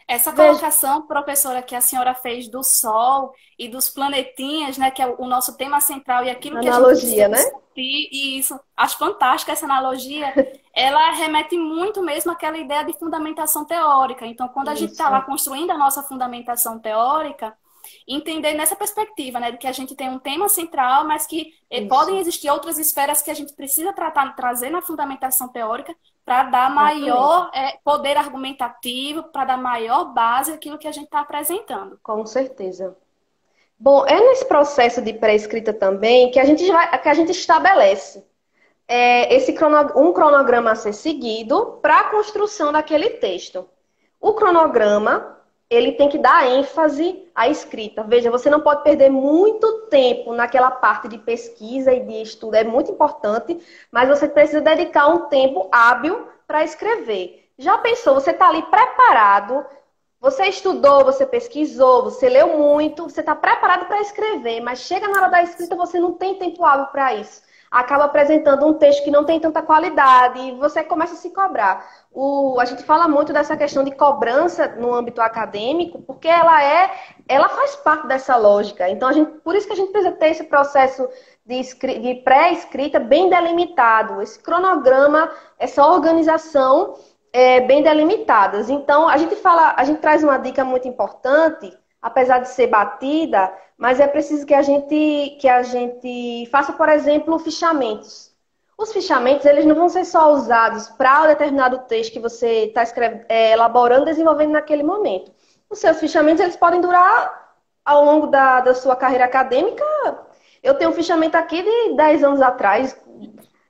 A: Essa colocação, professora, que a senhora fez do Sol e dos planetinhas, né, que é o nosso tema central e aquilo que a gente precisa discutir, e isso, acho fantástica essa analogia, ela remete muito mesmo àquela ideia de fundamentação teórica. Então, quando a gente está lá construindo a nossa fundamentação teórica, entender nessa perspectiva, né, de que a gente tem um tema central, mas que podem existir outras esferas que a gente precisa trazer na fundamentação teórica para dar maior poder argumentativo, para dar maior base àquilo que a gente está apresentando.
B: Com certeza. Bom, é nesse processo de pré-escrita também que a gente estabelece um cronograma a ser seguido para a construção daquele texto. O cronograma, ele tem que dar ênfase à escrita. Veja, você não pode perder muito tempo naquela parte de pesquisa e de estudo, é muito importante, mas você precisa dedicar um tempo hábil para escrever. Já pensou, você está ali preparado, você estudou, você pesquisou, você leu muito, você está preparado para escrever, mas chega na hora da escrita, você não tem tempo hábil para isso. Acaba apresentando um texto que não tem tanta qualidade e você começa a se cobrar. A gente fala muito dessa questão de cobrança no âmbito acadêmico, porque ela faz parte dessa lógica. Então, por isso que a gente precisa ter esse processo de pré-escrita bem delimitado, esse cronograma, essa organização bem delimitadas. Então, a gente traz uma dica muito importante, apesar de ser batida, mas é preciso que a gente faça, por exemplo, fichamentos. Os fichamentos, eles não vão ser só usados para o determinado texto que você está elaborando, desenvolvendo naquele momento. Os seus fichamentos, eles podem durar ao longo da sua carreira acadêmica. Eu tenho um fichamento aqui de 10 anos atrás,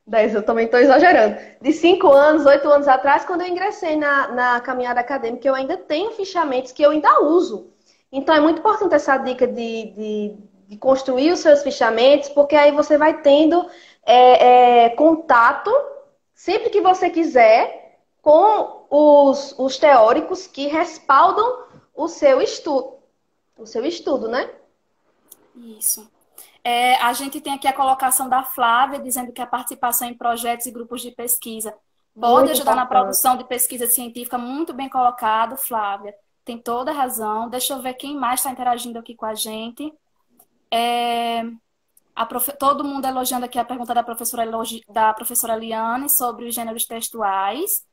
B: 10, eu também estou exagerando, de 5 anos, 8 anos atrás, quando eu ingressei na caminhada acadêmica, eu ainda tenho fichamentos que eu ainda uso. Então, é muito importante essa dica de construir os seus fichamentos, porque aí você vai tendo contato, sempre que você quiser, com os teóricos que respaldam o seu estudo. O seu estudo, né?
A: Isso. A gente tem aqui a colocação da Flávia, dizendo que a participação em projetos e grupos de pesquisa pode ajudar na produção de pesquisa científica. Muito bem colocado, Flávia. Tem toda a razão. Deixa eu ver quem mais está interagindo aqui com a gente. Todo mundo elogiando aqui a pergunta da professora Liane sobre os gêneros textuais.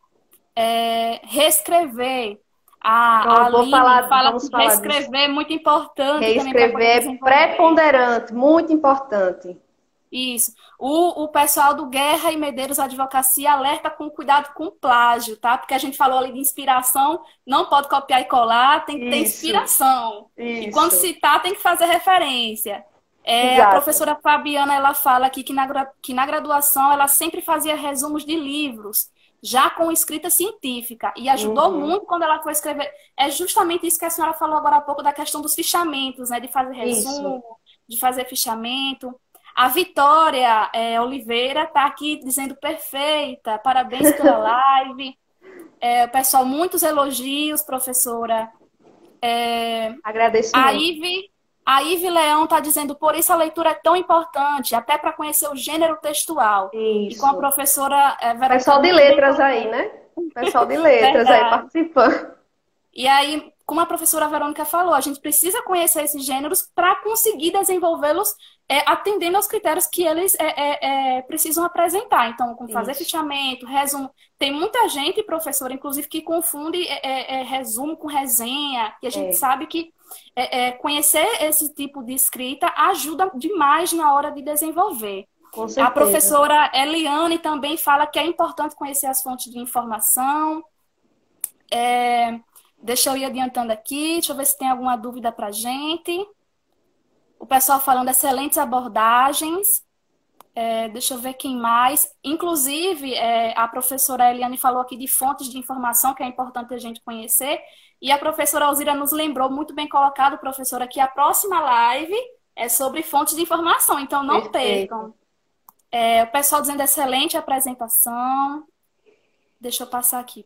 A: reescrever. A
B: Pronto,
A: Aline fala
B: vamos
A: que
B: falar disso.
A: reescrever é muito importante também para poder
B: Reescrever é
A: desenvolver.
B: preponderante, muito importante.
A: Isso. O pessoal do Guerra e Medeiros Advocacia alerta com cuidado com plágio, tá? Porque a gente falou ali de inspiração, não pode copiar e colar, tem que ter
B: Isso,
A: inspiração. E quando
B: isso.
A: citar, tem que fazer referência. A
B: Exato.
A: professora Fabiana, ela fala aqui que na graduação ela sempre fazia resumos de livros, já com escrita científica, e ajudou
B: Uhum.
A: muito quando ela foi escrever. É justamente isso que a senhora falou agora há pouco da questão dos fichamentos, né? De fazer
B: Isso.
A: resumo, de fazer fichamento. A Vitória Oliveira está aqui dizendo perfeita, parabéns pela live. Pessoal, muitos elogios, professora.
B: Agradeço
A: A
B: muito.
A: Ive, a Ive Leão está dizendo, por isso a leitura é tão importante, até para conhecer o gênero textual. E com a
B: Isso.
A: professora Verônica
B: Pessoal de
A: muito bem
B: letras aí,
A: colocado.
B: né? Pessoal de letras aí
A: Verdade.
B: participando.
A: E aí, como a professora Verônica falou, a gente precisa conhecer esses gêneros para conseguir desenvolvê-los atendendo aos critérios que eles precisam apresentar. Então, como fazer
B: Isso.
A: fichamento, resumo. Tem muita gente, professora, inclusive, que confunde resumo com resenha. E a gente
B: É,
A: sabe que conhecer esse tipo de escrita ajuda demais na hora de desenvolver.
B: com
A: A
B: certeza.
A: professora Eliane também fala que é importante conhecer as fontes de informação. É, Deixa eu ir adiantando aqui, deixa eu ver se tem alguma dúvida para gente. O pessoal falando excelentes abordagens. Deixa eu ver quem mais. Inclusive, a professora Eliane falou aqui de fontes de informação, que é importante a gente conhecer. E a professora Alzira nos lembrou, muito bem colocado, professora, que a próxima live é sobre fontes de informação, então não
B: Perfeito.
A: percam. O pessoal dizendo excelente apresentação. Deixa eu passar aqui.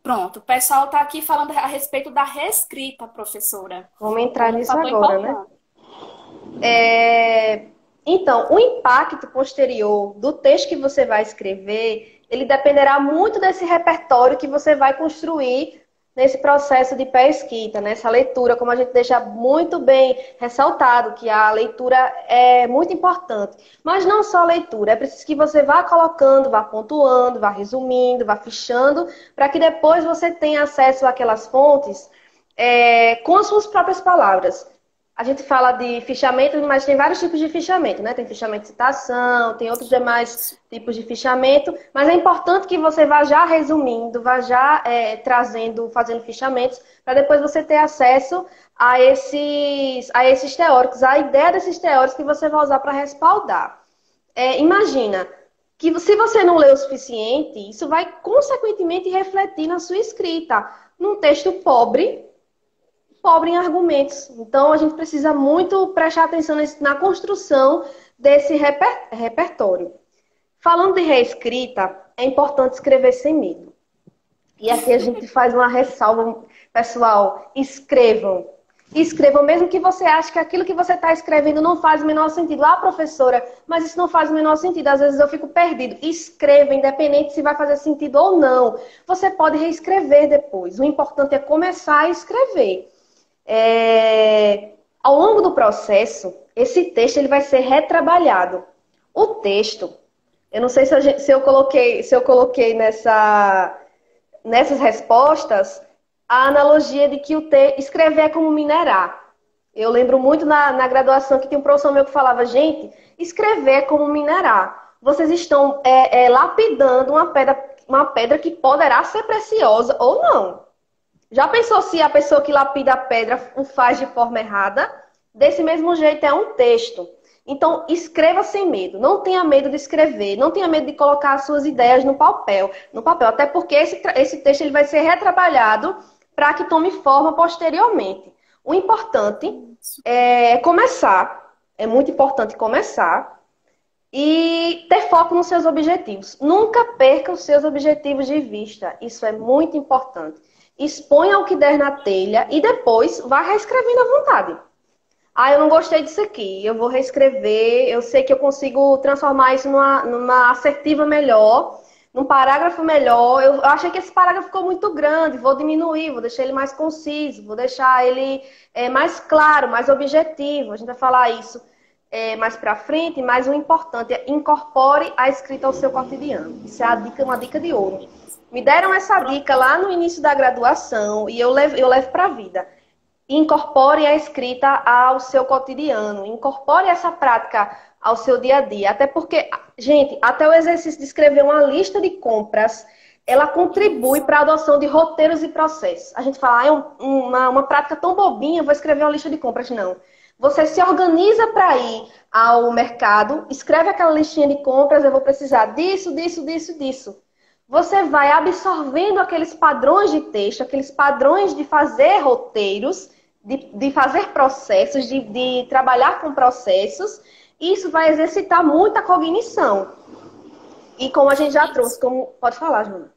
A: Pronto, o pessoal está aqui falando a respeito da reescrita, professora,
B: Vamos entrar
A: como um
B: nisso
A: fator
B: agora, né?
A: importante.
B: Então, o impacto posterior do texto que você vai escrever, ele dependerá muito desse repertório que você vai construir nesse processo de pesquisa, nessa leitura, como a gente deixa muito bem ressaltado, que a leitura é muito importante. Mas não só a leitura, é preciso que você vá colocando, vá pontuando, vá resumindo, vá fichando, para que depois você tenha acesso àquelas fontes com as suas próprias palavras. A gente fala de fichamento, mas tem vários tipos de fichamento, né? Tem fichamento de citação, tem outros demais tipos de fichamento, mas é importante que você vá já resumindo, vá já trazendo, fazendo fichamentos, para depois você ter acesso a esses teóricos, a ideia desses teóricos que você vai usar para respaldar. Imagina que se você não lê o suficiente, isso vai consequentemente refletir na sua escrita. Num texto pobre em argumentos. Então, a gente precisa muito prestar atenção na construção desse repertório. Falando de reescrita, é importante escrever sem medo. E aqui a gente faz uma ressalva, pessoal, escrevam. Escrevam, mesmo que você ache que aquilo que você está escrevendo não faz o menor sentido. Ah, professora, mas isso não faz o menor sentido. Às vezes eu fico perdido. Escreva, independente se vai fazer sentido ou não. Você pode reescrever depois. O importante é começar a escrever. Ao longo do processo, esse texto ele vai ser retrabalhado. O texto, eu não sei se eu coloquei nessas respostas a analogia de que escrever é como minerar. Eu lembro muito na graduação que tinha um professor meu que falava, gente, escrever é como minerar. Vocês estão lapidando uma pedra que poderá ser preciosa ou não. Já pensou se a pessoa que lapida a pedra o faz de forma errada? Desse mesmo jeito é um texto. Então, escreva sem medo. Não tenha medo de escrever. Não tenha medo de colocar as suas ideias no papel. Até porque esse texto ele vai ser retrabalhado para que tome forma posteriormente. O importante é começar. É muito importante começar. E ter foco nos seus objetivos. Nunca perca os seus objetivos de vista. Isso é muito importante. Exponha o que der na telha e depois vá reescrevendo à vontade. Ah, eu não gostei disso aqui, eu vou reescrever, eu sei que eu consigo transformar isso numa assertiva melhor, num parágrafo melhor. Eu achei que esse parágrafo ficou muito grande, vou diminuir, vou deixar ele mais conciso, vou deixar ele mais claro, mais objetivo. A gente vai falar isso. mais para frente, mas o importante é incorpore a escrita ao seu cotidiano. Isso é uma dica de ouro. Me deram essa dica lá no início da graduação e eu levo para a vida. Incorpore a escrita ao seu cotidiano, incorpore essa prática ao seu dia a dia. Até porque, gente, até o exercício de escrever uma lista de compras, ela contribui para a adoção de roteiros e processos. A gente fala, uma prática tão bobinha, vou escrever uma lista de compras. Não. Você se organiza para ir ao mercado, escreve aquela listinha de compras, eu vou precisar disso, disso, disso, disso. Você vai absorvendo aqueles padrões de texto, aqueles padrões de fazer roteiros, de fazer processos, de trabalhar com processos. Isso vai exercitar muita cognição. E como a gente já trouxe, pode falar, Juna.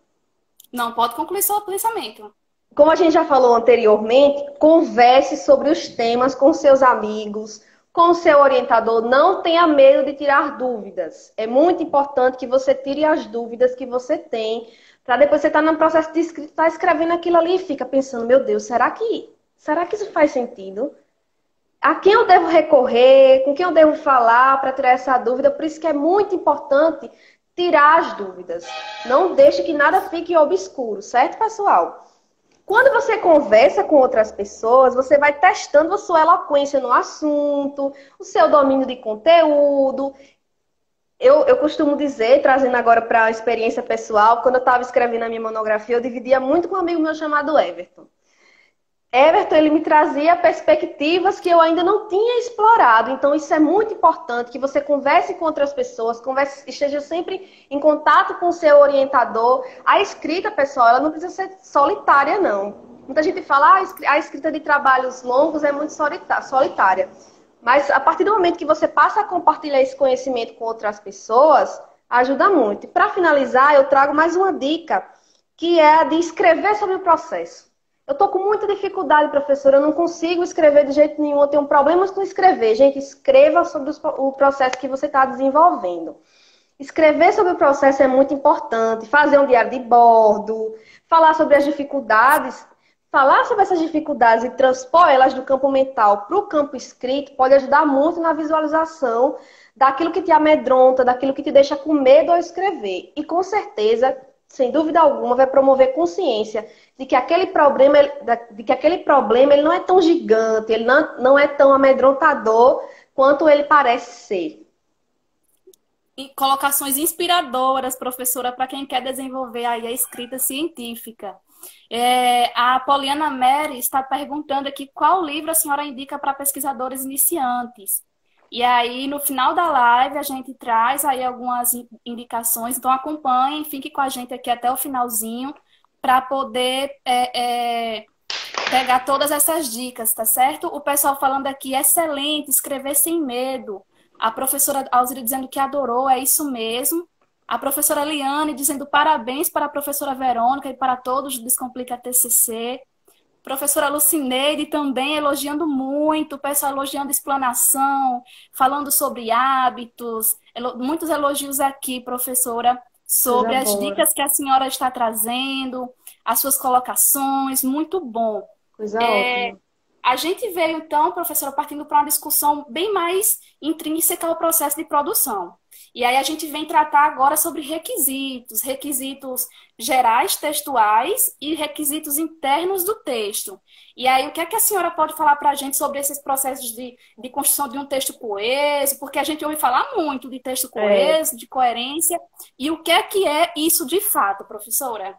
A: Não, pode concluir seu pensamento.
B: Como a gente já falou anteriormente, converse sobre os temas com seus amigos, com o seu orientador. Não tenha medo de tirar dúvidas. É muito importante que você tire as dúvidas que você tem, para depois você estar no processo de escrita, estar escrevendo aquilo ali e fica pensando, meu Deus, será que isso faz sentido? A quem eu devo recorrer? Com quem eu devo falar para tirar essa dúvida? Por isso que é muito importante tirar as dúvidas. Não deixe que nada fique obscuro, certo, pessoal? Quando você conversa com outras pessoas, você vai testando a sua eloquência no assunto, o seu domínio de conteúdo. Eu costumo dizer, trazendo agora para a experiência pessoal, quando eu estava escrevendo a minha monografia, eu dividia muito com um amigo meu chamado Everton. Everton, ele me trazia perspectivas que eu ainda não tinha explorado. Então, isso é muito importante, que você converse com outras pessoas, esteja sempre em contato com o seu orientador. A escrita, pessoal, ela não precisa ser solitária, não. Muita gente fala, a escrita de trabalhos longos é muito solitária. Mas, a partir do momento que você passa a compartilhar esse conhecimento com outras pessoas, ajuda muito. E, para finalizar, eu trago mais uma dica, que é a de escrever sobre o processo. Eu tô com muita dificuldade, professora, eu não consigo escrever de jeito nenhum, eu tenho problemas com escrever. Gente, escreva sobre o processo que você está desenvolvendo. Escrever sobre o processo é muito importante, fazer um diário de bordo, falar sobre as dificuldades, falar sobre essas dificuldades e transpor elas do campo mental para o campo escrito pode ajudar muito na visualização daquilo que te amedronta, daquilo que te deixa com medo ao escrever. E com certeza, sem dúvida alguma, vai promover consciência de que aquele problema ele não é tão gigante, ele não é tão amedrontador quanto ele parece ser.
A: E colocações inspiradoras, professora, para quem quer desenvolver aí a escrita científica. A Poliana Mary está perguntando aqui qual livro a senhora indica para pesquisadores iniciantes. E aí, no final da live, a gente traz aí algumas indicações. Então, acompanhem, fiquem com a gente aqui até o finalzinho para poder pegar todas essas dicas, tá certo? O pessoal falando aqui, excelente, escrever sem medo. A professora Alzira dizendo que adorou, é isso mesmo. A professora Liane dizendo parabéns para a professora Verônica e para todos do Descomplica TCC. Professora Lucineide também elogiando muito, o pessoal elogiando explanação, falando sobre hábitos, muitos elogios aqui, professora, sobre as dicas que a senhora está trazendo, as suas colocações, muito bom.
B: Coisa ótima.
A: A gente veio, então, professora, partindo para uma discussão bem mais intrínseca ao processo de produção. E aí a gente vem tratar agora sobre requisitos gerais, textuais e requisitos internos do texto. E aí o que é que a senhora pode falar para a gente sobre esses processos de construção de um texto coeso? Porque a gente ouve falar muito de texto coeso, de coerência. E o que é isso de fato, professora?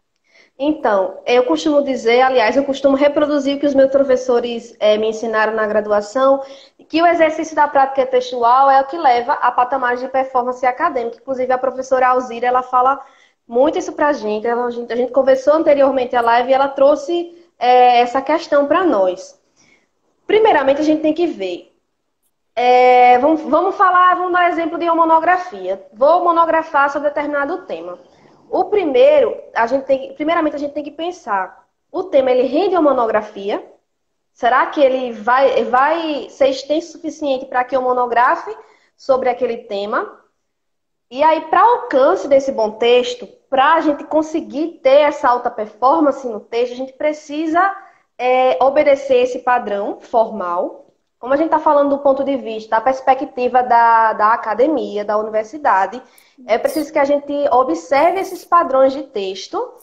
B: Então, eu costumo dizer, aliás, eu costumo reproduzir o que os meus professores me ensinaram na graduação, que o exercício da prática textual é o que leva a patamares de performance acadêmica. Inclusive, a professora Alzira, ela fala muito isso pra gente. A gente conversou anteriormente a live e ela trouxe essa questão para nós. Primeiramente, a gente tem que ver. Vamos dar exemplo de uma monografia. Vou monografar sobre determinado tema. Primeiramente, a gente tem que pensar, o tema, ele rende uma monografia? Será que ele vai ser extenso o suficiente para que eu monografe sobre aquele tema? E aí, para alcance desse bom texto, para a gente conseguir ter essa alta performance no texto, a gente precisa obedecer esse padrão formal, como a gente está falando do ponto de vista, da perspectiva da academia, da universidade, é preciso que a gente observe esses padrões de texto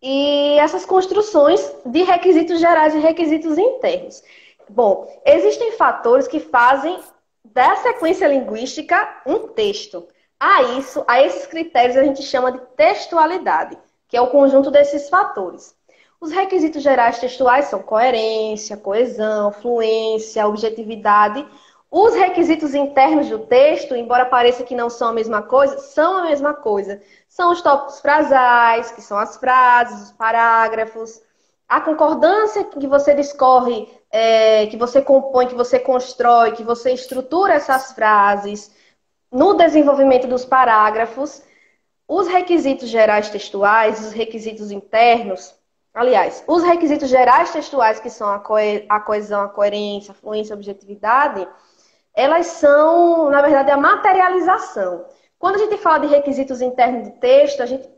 B: e essas construções de requisitos gerais e requisitos internos. Bom, existem fatores que fazem da sequência linguística um texto. A esses critérios a gente chama de textualidade, que é o conjunto desses fatores. Os requisitos gerais textuais são coerência, coesão, fluência, objetividade. Os requisitos internos do texto, embora pareça que não são a mesma coisa, são a mesma coisa. São os tópicos frasais, que são as frases, os parágrafos, a concordância que você discorre, que você compõe, que você constrói, que você estrutura essas frases, no desenvolvimento dos parágrafos, os requisitos gerais textuais, os requisitos internos. Aliás, os requisitos gerais textuais, que são a coesão, a coerência, a fluência, a objetividade, elas são, na verdade, a materialização. Quando a gente fala de requisitos internos do texto, a gente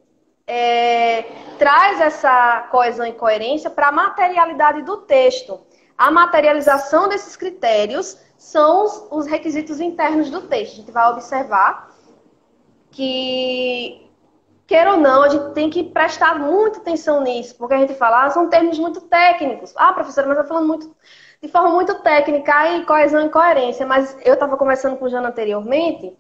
B: traz essa coesão e coerência para a materialidade do texto. A materialização desses critérios são os requisitos internos do texto. A gente vai observar que, queira ou não, a gente tem que prestar muita atenção nisso, porque a gente fala, são termos muito técnicos. Professora, mas eu estou falando de forma muito técnica, aí coesão e coerência, mas eu estava conversando com o Jana anteriormente,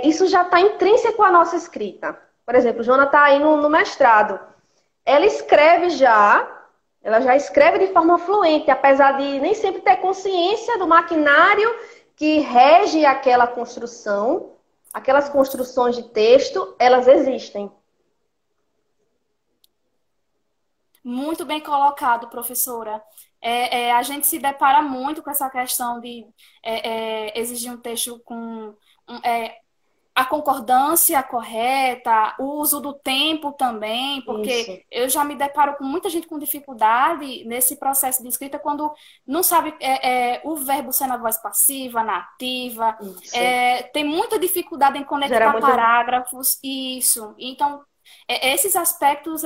B: isso já está intrínseco à nossa escrita. Por exemplo, Jana está aí no mestrado. Ela já escreve de forma fluente, apesar de nem sempre ter consciência do maquinário que rege aquela construção. Aquelas construções de texto, elas existem.
A: Muito bem colocado, professora. A gente se depara muito com essa questão de exigir um texto com a concordância correta, o uso do tempo também, porque
B: Isso.
A: eu já me deparo com muita gente com dificuldade nesse processo de escrita quando não sabe o verbo ser na voz passiva, na ativa, tem muita dificuldade em conectar parágrafos, isso. Então, esses aspectos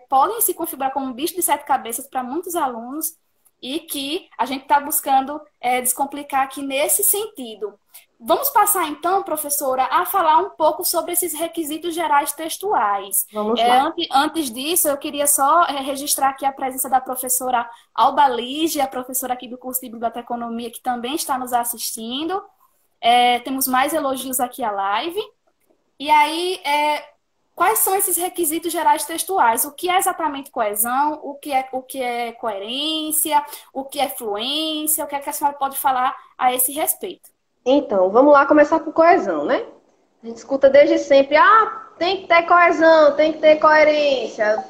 A: podem se configurar como um bicho de sete cabeças para muitos alunos e que a gente está buscando descomplicar aqui nesse sentido. Vamos passar, então, professora, a falar um pouco sobre esses requisitos gerais textuais.
B: Vamos lá.
A: Antes disso, eu queria só registrar aqui a presença da professora Alba Lígia, professora aqui do curso de Biblioteconomia, que também está nos assistindo. Temos mais elogios aqui à live. E aí, quais são esses requisitos gerais textuais? O que é exatamente coesão? O que é coerência? O que é fluência? O que é que a senhora pode falar a esse respeito?
B: Então, vamos lá começar com coesão, né? A gente escuta desde sempre, tem que ter coesão, tem que ter coerência.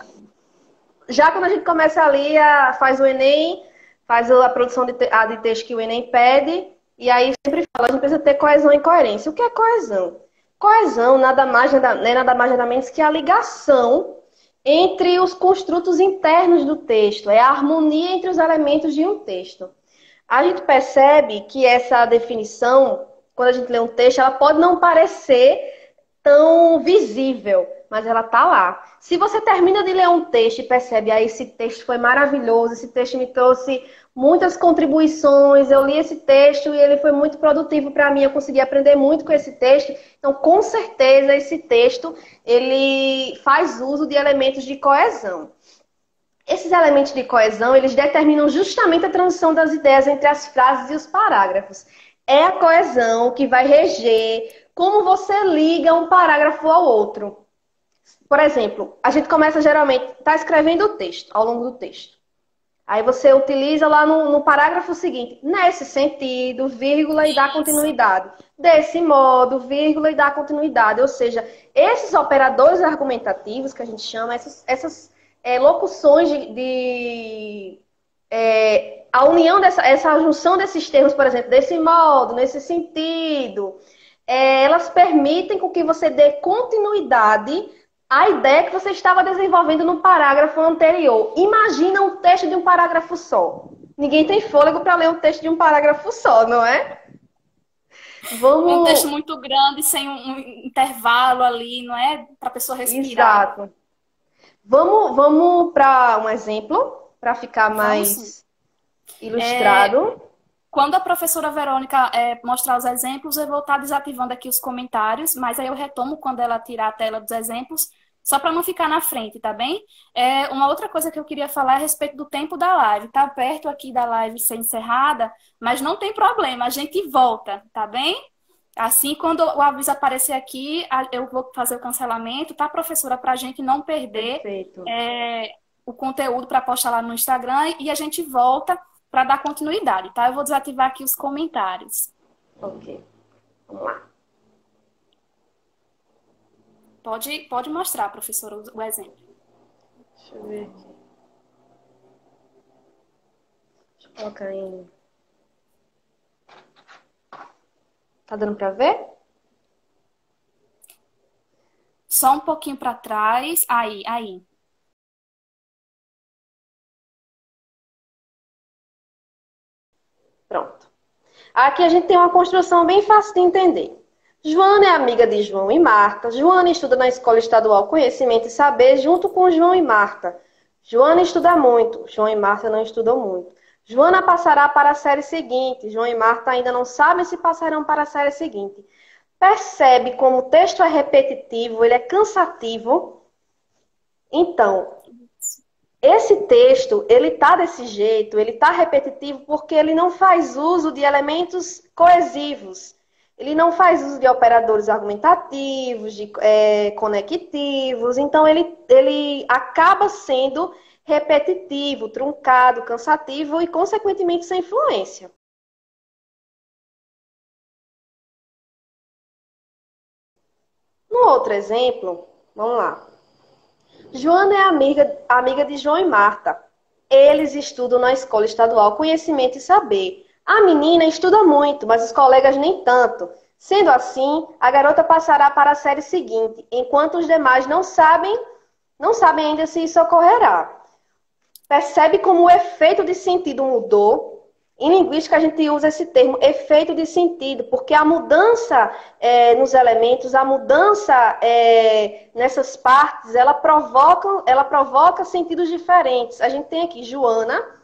B: Já quando a gente começa ali, faz o Enem, faz a produção de texto que o Enem pede, e aí sempre fala, a gente precisa ter coesão e coerência. O que é coesão? Coesão nada mais nada menos que a ligação entre os construtos internos do texto, é a harmonia entre os elementos de um texto. A gente percebe que essa definição, quando a gente lê um texto, ela pode não parecer tão visível, mas ela está lá. Se você termina de ler um texto e percebe, esse texto foi maravilhoso, esse texto me trouxe muitas contribuições, eu li esse texto e ele foi muito produtivo para mim, eu consegui aprender muito com esse texto. Então, com certeza, esse texto, ele faz uso de elementos de coesão. Esses elementos de coesão, eles determinam justamente a transição das ideias entre as frases e os parágrafos. É a coesão que vai reger como você liga um parágrafo ao outro. Por exemplo, a gente começa geralmente, está escrevendo o texto, ao longo do texto. Aí você utiliza lá no parágrafo seguinte, nesse sentido, vírgula e dá continuidade. Desse modo, vírgula e dá continuidade. Ou seja, esses operadores argumentativos que a gente chama, essas locuções a união essa junção desses termos, por exemplo, desse modo, nesse sentido, elas permitem com que você dê continuidade à ideia que você estava desenvolvendo no parágrafo anterior. Imagina um texto de um parágrafo só. Ninguém tem fôlego para ler um texto de um parágrafo só, não é?
A: Um texto muito grande, sem um intervalo ali, não é? Para a pessoa respirar.
B: Exato. Vamos para um exemplo, para ficar mais ilustrado.
A: Quando a professora Verônica mostrar os exemplos, eu vou estar desativando aqui os comentários, mas aí eu retomo quando ela tirar a tela dos exemplos, só para não ficar na frente, tá bem? Uma outra coisa que eu queria falar é a respeito do tempo da live. Tá perto aqui da live ser encerrada, mas não tem problema, a gente volta, tá bem? Assim, quando o aviso aparecer aqui, eu vou fazer o cancelamento, tá, professora? Para a gente não perder
B: Perfeito.
A: o conteúdo para postar lá no Instagram e a gente volta para dar continuidade, tá? Eu vou desativar aqui os comentários.
B: Ok. Vamos lá.
A: Pode mostrar, professora, o exemplo.
B: Deixa eu ver aqui. Deixa eu colocar em. Tá dando pra ver?
A: Só um pouquinho para trás. Aí.
B: Pronto. Aqui a gente tem uma construção bem fácil de entender. Joana é amiga de João e Marta. Joana estuda na Escola Estadual Conhecimento e Saber junto com João e Marta. Joana estuda muito. João e Marta não estudam muito. Joana passará para a série seguinte. João e Marta ainda não sabem se passarão para a série seguinte. Percebe como o texto é repetitivo, ele é cansativo. Então, esse texto, ele tá desse jeito, ele tá repetitivo porque ele não faz uso de elementos coesivos. Ele não faz uso de operadores argumentativos, de conectivos. Então, ele acaba sendo repetitivo, truncado, cansativo e, consequentemente, sem fluência. No outro exemplo, vamos lá. Joana é amiga de João e Marta. Eles estudam na Escola Estadual Conhecimento e Saber. A menina estuda muito, mas os colegas nem tanto. Sendo assim, a garota passará para a série seguinte, enquanto os demais não sabem ainda se isso ocorrerá. Percebe como o efeito de sentido mudou? Em linguística, a gente usa esse termo, efeito de sentido, porque a mudança nos elementos, a mudança nessas partes, ela provoca sentidos diferentes. A gente tem aqui Joana,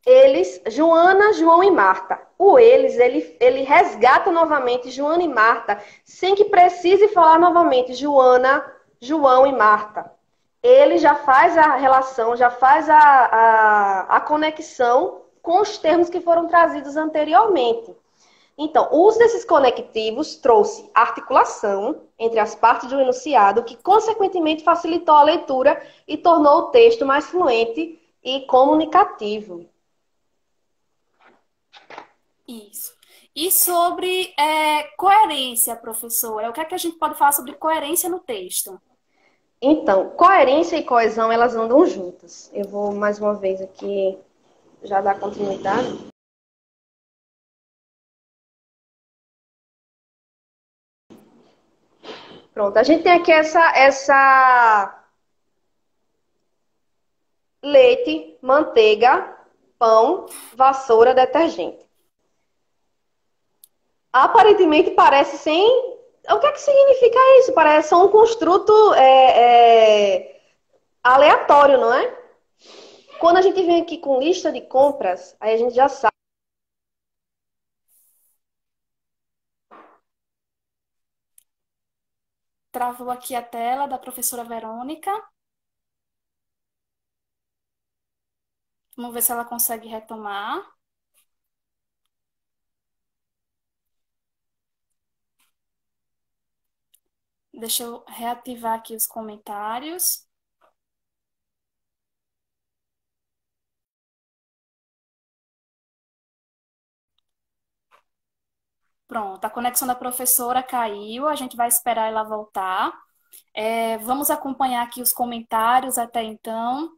B: eles, Joana, João e Marta. O eles, ele resgata novamente Joana e Marta, sem que precise falar novamente Joana, João e Marta. Ele já faz a relação, já faz a conexão com os termos que foram trazidos anteriormente. Então, o uso desses conectivos trouxe articulação entre as partes de um enunciado, que consequentemente facilitou a leitura e tornou o texto mais fluente e comunicativo.
A: Isso. E sobre coerência, professora, o que é que a gente pode falar sobre coerência no texto?
B: Então, coerência e coesão, elas andam juntas. Eu vou mais uma vez aqui já dar continuidade. Pronto, a gente tem aqui essa leite, manteiga, pão, vassoura, detergente. Aparentemente parece sem. O que é que significa isso? Parece só um construto aleatório, não é? Quando a gente vem aqui com lista de compras, aí a gente já sabe.
A: Travou aqui a tela da professora Verônica. Vamos ver se ela consegue retomar. Deixa eu reativar aqui os comentários. Pronto, a conexão da professora caiu, a gente vai esperar ela voltar. Vamos acompanhar aqui os comentários até então.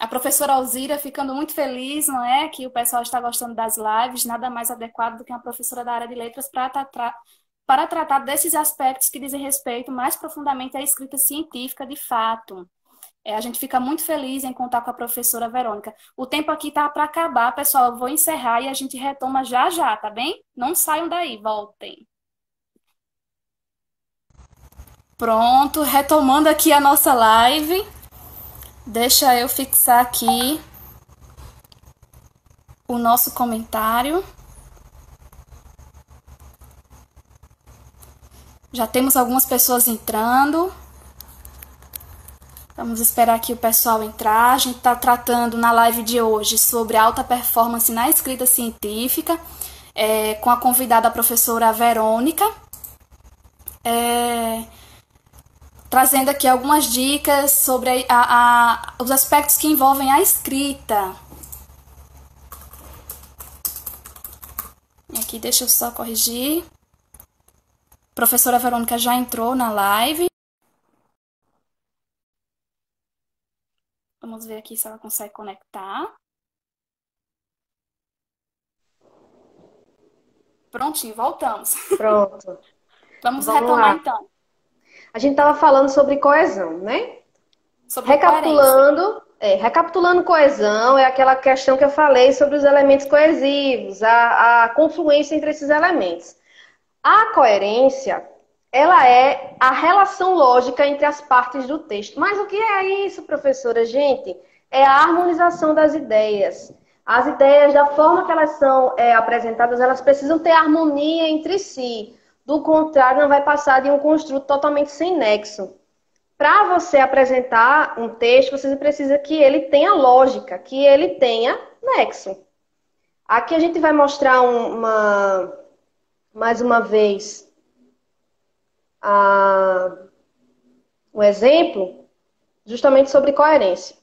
A: A professora Alzira ficando muito feliz, não é? Que o pessoal está gostando das lives, nada mais adequado do que uma professora da área de letras para tratar desses aspectos que dizem respeito mais profundamente à escrita científica de fato. A gente fica muito feliz em contar com a professora Verônica. O tempo aqui tá para acabar, pessoal. Eu vou encerrar e a gente retoma já já, tá bem? Não saiam daí, voltem. Pronto, retomando aqui a nossa live. Deixa eu fixar aqui o nosso comentário. Já temos algumas pessoas entrando. Vamos esperar aqui o pessoal entrar. A gente está tratando na live de hoje sobre alta performance na escrita científica, com a convidada a professora Verônica, trazendo aqui algumas dicas sobre os aspectos que envolvem a escrita. Aqui, deixa eu só corrigir. A professora Verônica já entrou na live. Vamos ver aqui se ela consegue conectar. Prontinho, voltamos.
B: Pronto.
A: Vamos
B: Vamos
A: retomar
B: lá.
A: então.
B: A gente estava falando sobre coesão, né?
A: Sobre coerência.
B: Recapitulando, coesão é aquela questão que eu falei sobre os elementos coesivos, a confluência entre esses elementos. A coerência, ela é a relação lógica entre as partes do texto. Mas o que é isso, professora? Gente, é a harmonização das ideias. As ideias, da forma que elas são apresentadas, elas precisam ter harmonia entre si. Do contrário, não vai passar de um construto totalmente sem nexo. Para você apresentar um texto, você precisa que ele tenha lógica, que ele tenha nexo. Aqui a gente vai mostrar mais uma vez um exemplo justamente sobre coerência.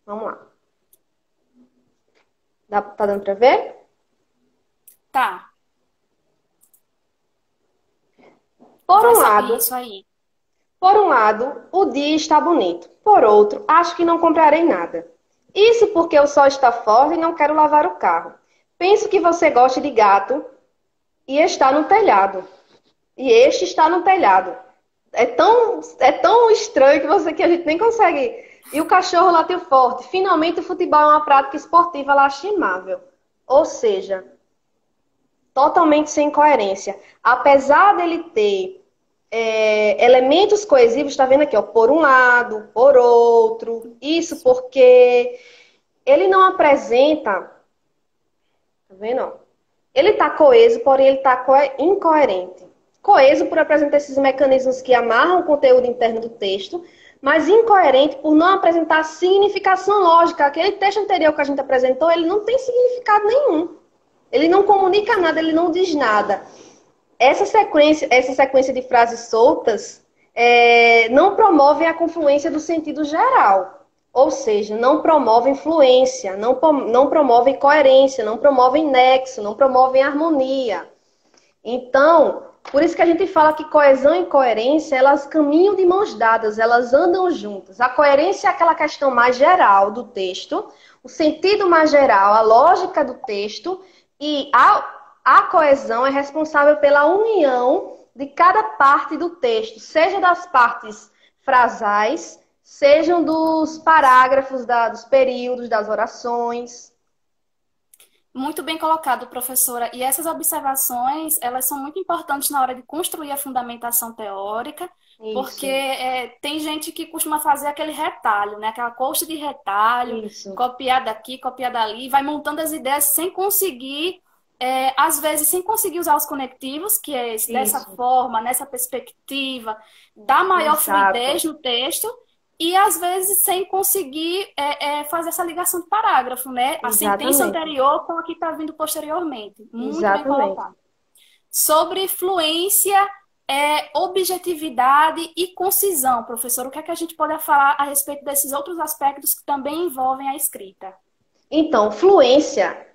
B: Vamos lá. Tá dando para ver?
A: Tá.
B: Por um lado,
A: Isso aí.
B: Por um lado, o dia está bonito. Por outro, acho que não comprarei nada. Isso porque o sol está forte e não quero lavar o carro. Penso que você gosta de gato e está no telhado. E este está no telhado. É tão estranho que a gente nem consegue. E o cachorro latiu forte. Finalmente, o futebol é uma prática esportiva lastimável. Ou seja, totalmente sem coerência. Apesar dele ter elementos coesivos, está vendo aqui, ó, por um lado, por outro, isso porque ele não apresenta, tá vendo? Ó? Ele está coeso, porém ele está incoerente. Coeso por apresentar esses mecanismos que amarram o conteúdo interno do texto, mas incoerente por não apresentar significação lógica. Aquele texto anterior que a gente apresentou, ele não tem significado nenhum. Ele não comunica nada, ele não diz nada. Essa sequência de frases soltas não promovem a confluência do sentido geral. Ou seja, não promovem fluência, não promovem coerência, não promovem nexo, não promovem harmonia. Então, por isso que a gente fala que coesão e coerência, elas caminham de mãos dadas, elas andam juntas. A coerência é aquela questão mais geral do texto, o sentido mais geral, a lógica do texto, e a coesão é responsável pela união de cada parte do texto, seja das partes frasais, sejam dos parágrafos, dos períodos, das orações.
A: Muito bem colocado, professora. E essas observações, elas são muito importantes na hora de construir a fundamentação teórica, porque tem gente que costuma fazer aquele retalho, né? Aquela coxa de retalho, copiar daqui, copiar dali, vai montando as ideias sem conseguir, às vezes, sem conseguir usar os conectivos, que é dessa forma, nessa perspectiva, dá maior fluidez no texto. E, às vezes, sem conseguir fazer essa ligação de parágrafo, né? A sentença anterior com a que está vindo posteriormente. Muito bem colocado. Sobre fluência, objetividade e concisão, professor, o que é que a gente pode falar a respeito desses outros aspectos que também envolvem a escrita?
B: Então, fluência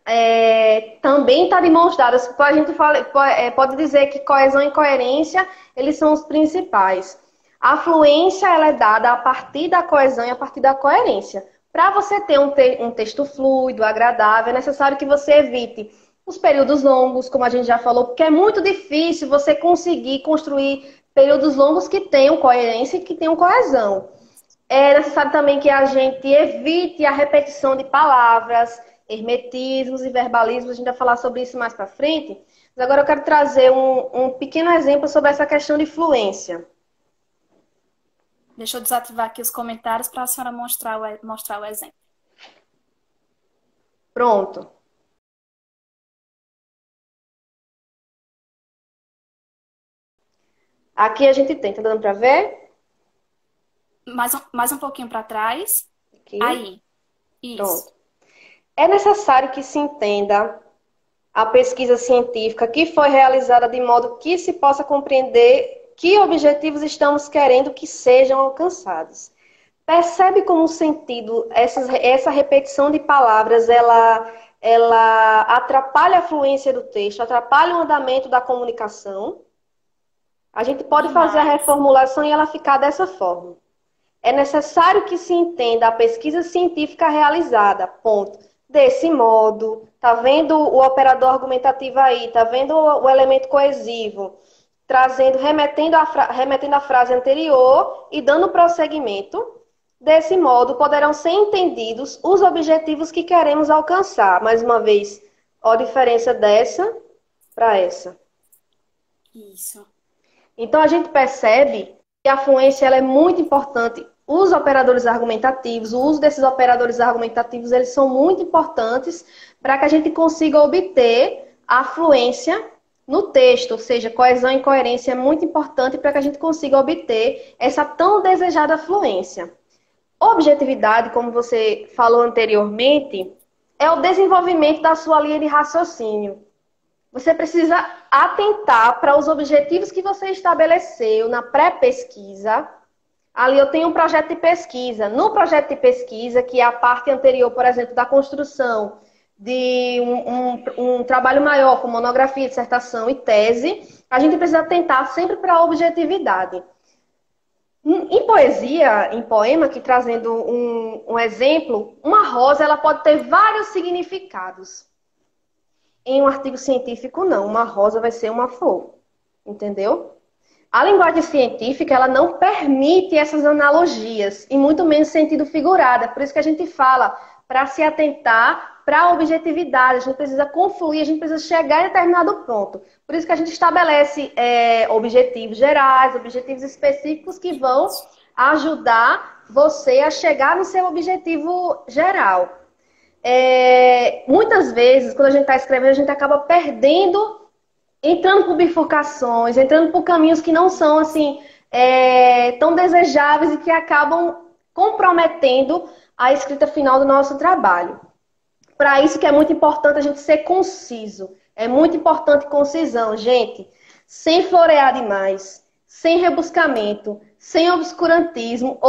B: também está de mãos dadas. A gente pode dizer que coesão e coerência, eles são os principais. A fluência ela é dada a partir da coesão e a partir da coerência. Para você ter um texto fluido, agradável, é necessário que você evite os períodos longos, como a gente já falou, porque é muito difícil você conseguir construir períodos longos que tenham coerência e que tenham coesão. É necessário também que a gente evite a repetição de palavras, hermetismos e verbalismos. A gente vai falar sobre isso mais para frente. Mas agora eu quero trazer um pequeno exemplo sobre essa questão de fluência.
A: Deixa eu desativar aqui os comentários para a senhora mostrar o exemplo.
B: Pronto. Aqui a gente tem, tá dando para ver?
A: Mais um pouquinho para trás.
B: Aqui,
A: Aí, isso.
B: pronto. É necessário que se entenda a pesquisa científica que foi realizada de modo que se possa compreender que objetivos estamos querendo que sejam alcançados. Percebe como o sentido, essa repetição de palavras, ela atrapalha a fluência do texto, atrapalha o andamento da comunicação? A gente pode fazer a
A: Demais.
B: reformulação e ela ficar dessa forma. É necessário que se entenda a pesquisa científica realizada, ponto. Desse modo, tá vendo o operador argumentativo aí, tá vendo o elemento coesivo, remetendo à frase anterior e dando prosseguimento. Desse modo, poderão ser entendidos os objetivos que queremos alcançar. Mais uma vez, ó a diferença dessa para essa.
A: Isso.
B: Então, a gente percebe que a fluência ela é muito importante. Os operadores argumentativos, o uso desses operadores argumentativos, eles são muito importantes para que a gente consiga obter a fluência no texto, ou seja, coesão e coerência é muito importante para que a gente consiga obter essa tão desejada fluência. Objetividade, como você falou anteriormente, é o desenvolvimento da sua linha de raciocínio. Você precisa atentar para os objetivos que você estabeleceu na pré-pesquisa. Ali eu tenho um projeto de pesquisa. No projeto de pesquisa, que é a parte anterior, por exemplo, da construção de um trabalho maior, com monografia, dissertação e tese, a gente precisa atentar sempre para a objetividade. Em poesia, em poema, aqui trazendo um exemplo, uma rosa ela pode ter vários significados. Em um artigo científico, não. Uma rosa vai ser uma flor. Entendeu? A linguagem científica, ela não permite essas analogias, e muito menos sentido figurado. É por isso que a gente fala, para se atentar para a objetividade, a gente precisa confluir, a gente precisa chegar em determinado ponto. Por isso que a gente estabelece objetivos gerais, objetivos específicos que vão ajudar você a chegar no seu objetivo geral. Muitas vezes, quando a gente está escrevendo, a gente acaba perdendo, entrando por bifurcações, entrando por caminhos que não são assim tão desejáveis e que acabam comprometendo a escrita final do nosso trabalho. Para isso que é muito importante a gente ser conciso. É muito importante concisão, gente. Sem florear demais, sem rebuscamento, sem obscurantismo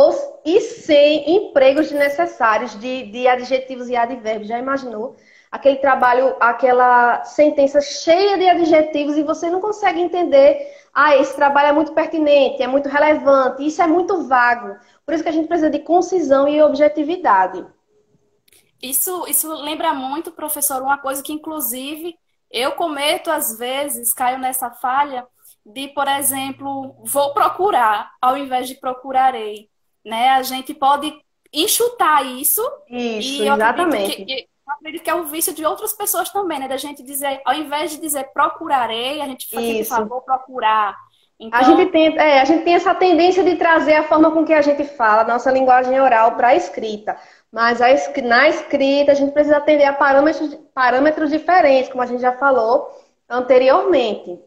B: e sem empregos desnecessários de adjetivos e advérbios. Já imaginou? Aquele trabalho, aquela sentença cheia de adjetivos e você não consegue entender. Esse trabalho é muito pertinente, é muito relevante, isso é muito vago. Por isso que a gente precisa de concisão e objetividade.
A: Isso lembra muito, professor, uma coisa que, inclusive, eu cometo às vezes, caio nessa falha de, por exemplo, vou procurar, ao invés de procurarei. Né? A gente pode enxutar isso,
B: Isso,
A: e
B: exatamente.
A: eu acredito que é o vício de outras pessoas também, né? Da gente dizer, ao invés de dizer procurarei, a gente sempre fala,
B: Isso.
A: vou procurar.
B: A gente
A: Então,
B: a gente tem essa tendência de trazer a forma com que a gente fala, nossa linguagem oral, para a escrita. Mas na escrita a gente precisa atender a parâmetros diferentes, como a gente já falou anteriormente.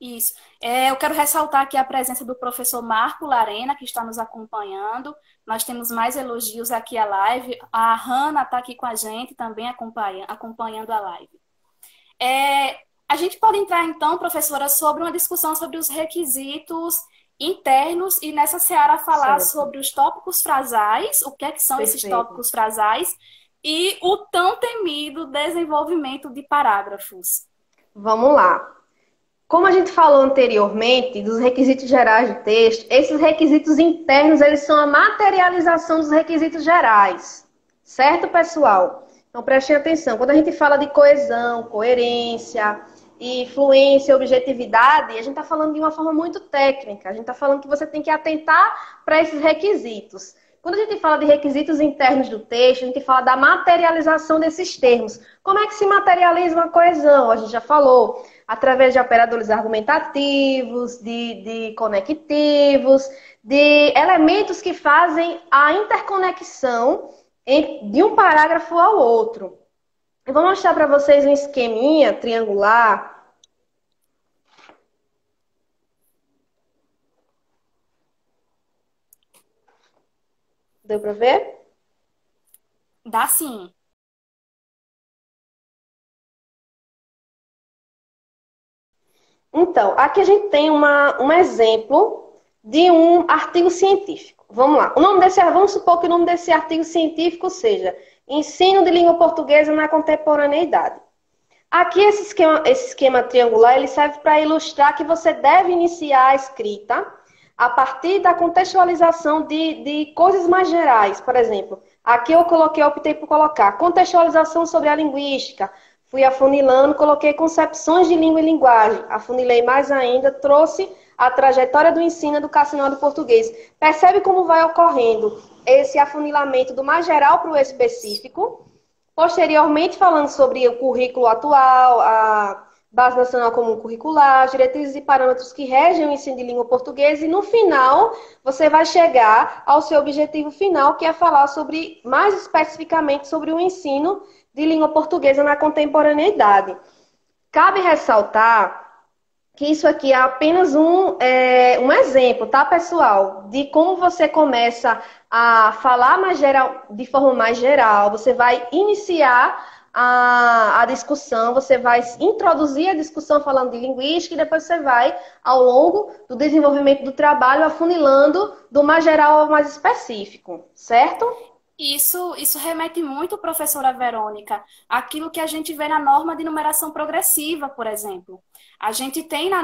A: isso. Eu quero ressaltar aqui a presença do professor Marco Larena, que está nos acompanhando. Nós temos mais elogios aqui à live. A Hanna está aqui com a gente também acompanhando a live. A gente pode entrar, então, professora, sobre uma discussão sobre os requisitos internos e nessa seara falar
B: Certo.
A: sobre os tópicos frasais, o que é que são esses
B: Perfeito.
A: tópicos frasais e o tão temido desenvolvimento de parágrafos.
B: Vamos lá. Como a gente falou anteriormente, dos requisitos gerais do texto, esses requisitos internos, eles são a materialização dos requisitos gerais. Certo, pessoal? Então, prestem atenção. Quando a gente fala de coesão, coerência e fluência, objetividade, a gente está falando de uma forma muito técnica. A gente está falando que você tem que atentar para esses requisitos. Quando a gente fala de requisitos internos do texto, a gente fala da materialização desses termos. Como é que se materializa uma coesão? A gente já falou. através de operadores argumentativos, de conectivos, de elementos que fazem a interconexão de um parágrafo ao outro. Eu vou mostrar para vocês um esqueminha triangular. Deu para ver?
A: Dá sim.
B: Então, aqui a gente tem um exemplo de um artigo científico. Vamos lá. Vamos supor que o nome desse artigo científico seja Ensino de Língua Portuguesa na Contemporaneidade. Aqui esse esquema triangular ele serve para ilustrar que você deve iniciar a escrita a partir da contextualização de coisas mais gerais. Por exemplo, aqui optei por colocar contextualização sobre a linguística. Fui afunilando, coloquei concepções de língua e linguagem. Afunilei mais ainda, trouxe a trajetória do ensino educacional do português. Percebe como vai ocorrendo esse afunilamento do mais geral para o específico. Posteriormente, falando sobre o currículo atual, a Base Nacional Comum Curricular, diretrizes e parâmetros que regem o ensino de língua portuguesa. E no final, você vai chegar ao seu objetivo final, que é falar mais especificamente sobre o ensino de língua portuguesa na contemporaneidade. Cabe ressaltar que isso aqui é apenas um exemplo, tá, pessoal? De como você começa a falar de forma mais geral, você vai iniciar a discussão, você vai introduzir a discussão falando de linguística e depois você vai, ao longo do desenvolvimento do trabalho, afunilando do mais geral ao mais específico, certo?
A: Isso remete muito, professora Verônica, àquilo que a gente vê na norma de numeração progressiva, por exemplo. A gente tem nas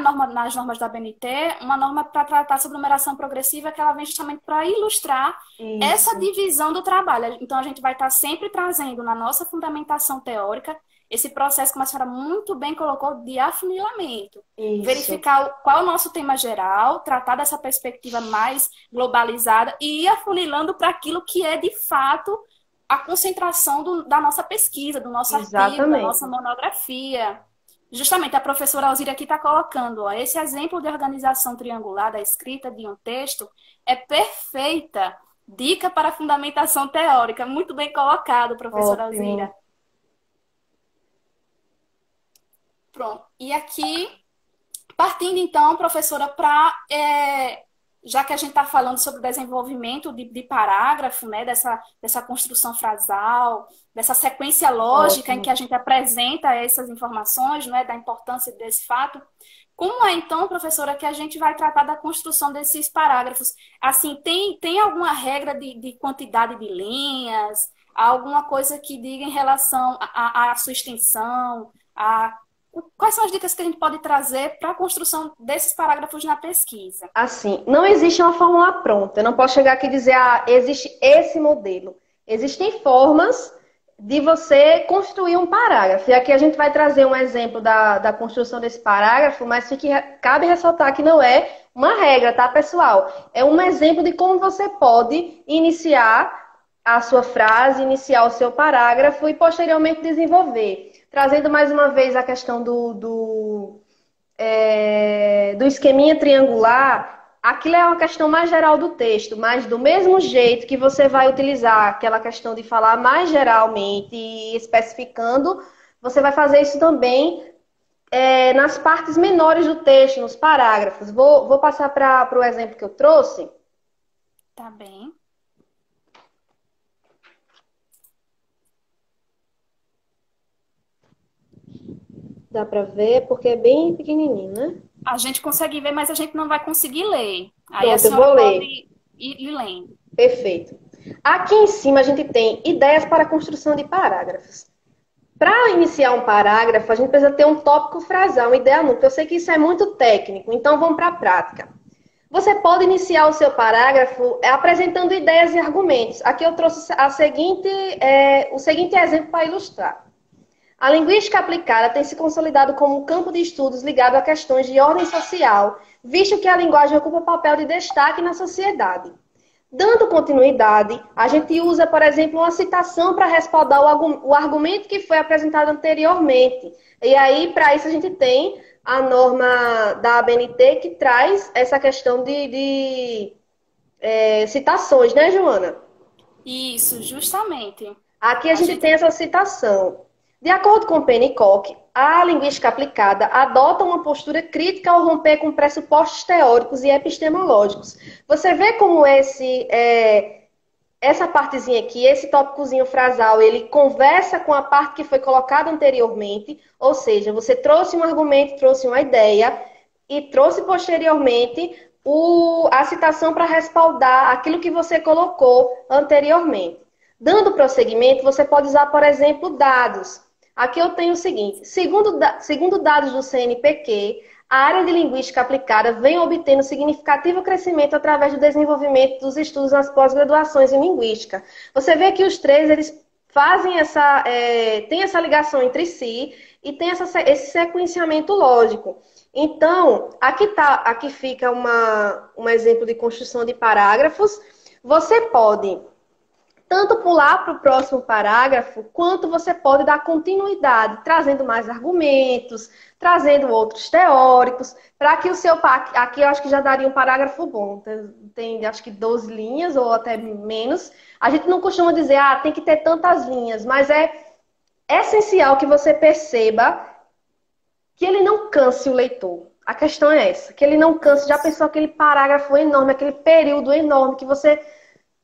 A: normas da BNT uma norma para tratar sobre numeração progressiva que ela vem justamente para ilustrar essa divisão do trabalho. Então, a gente vai estar sempre trazendo na nossa fundamentação teórica esse processo, como a senhora muito bem colocou, de afunilamento. Isso. Verificar qual é o nosso tema geral, tratar dessa perspectiva mais globalizada e ir afunilando para aquilo que é, de fato, a concentração da nossa pesquisa, do nosso artigo, da nossa monografia. Justamente, a professora Alzira aqui está colocando, esse exemplo de organização triangular da escrita de um texto é perfeita. Dica para a fundamentação teórica. Muito bem colocado, professora Alzira. Pronto. E aqui, partindo então, professora, já que a gente está falando sobre o desenvolvimento de parágrafo, né, dessa construção frasal, dessa sequência lógica em que a gente apresenta essas informações, né, da importância desse fato, como é então, professora, que a gente vai tratar da construção desses parágrafos? Assim, tem alguma regra de quantidade de linhas, alguma coisa que diga em relação à sua extensão, quais são as dicas que a gente pode trazer para a construção desses parágrafos na pesquisa?
B: Assim, não existe uma fórmula pronta. Eu não posso chegar aqui e dizer, existe esse modelo. Existem formas de você construir um parágrafo. E aqui a gente vai trazer um exemplo da construção desse parágrafo, mas cabe ressaltar que não é uma regra, tá, pessoal? É um exemplo de como você pode iniciar a sua frase, iniciar o seu parágrafo e posteriormente desenvolver. Trazendo mais uma vez a questão do esqueminha triangular, aquilo é uma questão mais geral do texto, mas do mesmo jeito que você vai utilizar aquela questão de falar mais geralmente e especificando, você vai fazer isso também nas partes menores do texto, nos parágrafos. Vou passar para o exemplo que eu trouxe.
A: Tá bem.
B: Dá para ver, porque é bem pequenininho, né?
A: A gente consegue ver, mas a gente não vai conseguir ler. Aí
B: Pronto,
A: a senhora pode ir lendo.
B: Perfeito. Aqui em cima a gente tem ideias para a construção de parágrafos. Para iniciar um parágrafo, a gente precisa ter um tópico frasal, uma ideia núcleo. Eu sei que isso é muito técnico, então vamos para a prática. Você pode iniciar o seu parágrafo apresentando ideias e argumentos. Aqui eu trouxe o seguinte exemplo para ilustrar. A linguística aplicada tem se consolidado como um campo de estudos ligado a questões de ordem social, visto que a linguagem ocupa um papel de destaque na sociedade. Dando continuidade, a gente usa, por exemplo, uma citação para respaldar o argumento que foi apresentado anteriormente. E aí, para isso, a gente tem a norma da ABNT que traz essa questão de citações, né, Joana?
A: Isso, justamente.
B: Aqui a
A: A
B: gente tem
A: gente
B: essa citação. De acordo com Pennycock, a linguística aplicada adota uma postura crítica ao romper com pressupostos teóricos e epistemológicos. Você vê como essa partezinha aqui, esse tópicozinho frasal, ele conversa com a parte que foi colocada anteriormente, ou seja, você trouxe um argumento, trouxe uma ideia e trouxe posteriormente a citação para respaldar aquilo que você colocou anteriormente. Dando prosseguimento, você pode usar, por exemplo, dados. Aqui eu tenho o seguinte: segundo dados do CNPq, a área de linguística aplicada vem obtendo significativo crescimento através do desenvolvimento dos estudos nas pós-graduações em linguística. Você vê que os três, eles fazem tem essa ligação entre si e tem esse sequenciamento lógico. Então, aqui fica um exemplo de construção de parágrafos. Você pode tanto pular para o próximo parágrafo, quanto você pode dar continuidade, trazendo mais argumentos, trazendo outros teóricos, para que o seu... Aqui eu acho que já daria um parágrafo bom. Tem acho que 12 linhas, ou até menos. A gente não costuma dizer, tem que ter tantas linhas, mas é essencial que você perceba que ele não canse o leitor. A questão é essa, que ele não canse. Já pensou aquele parágrafo enorme, aquele período enorme que você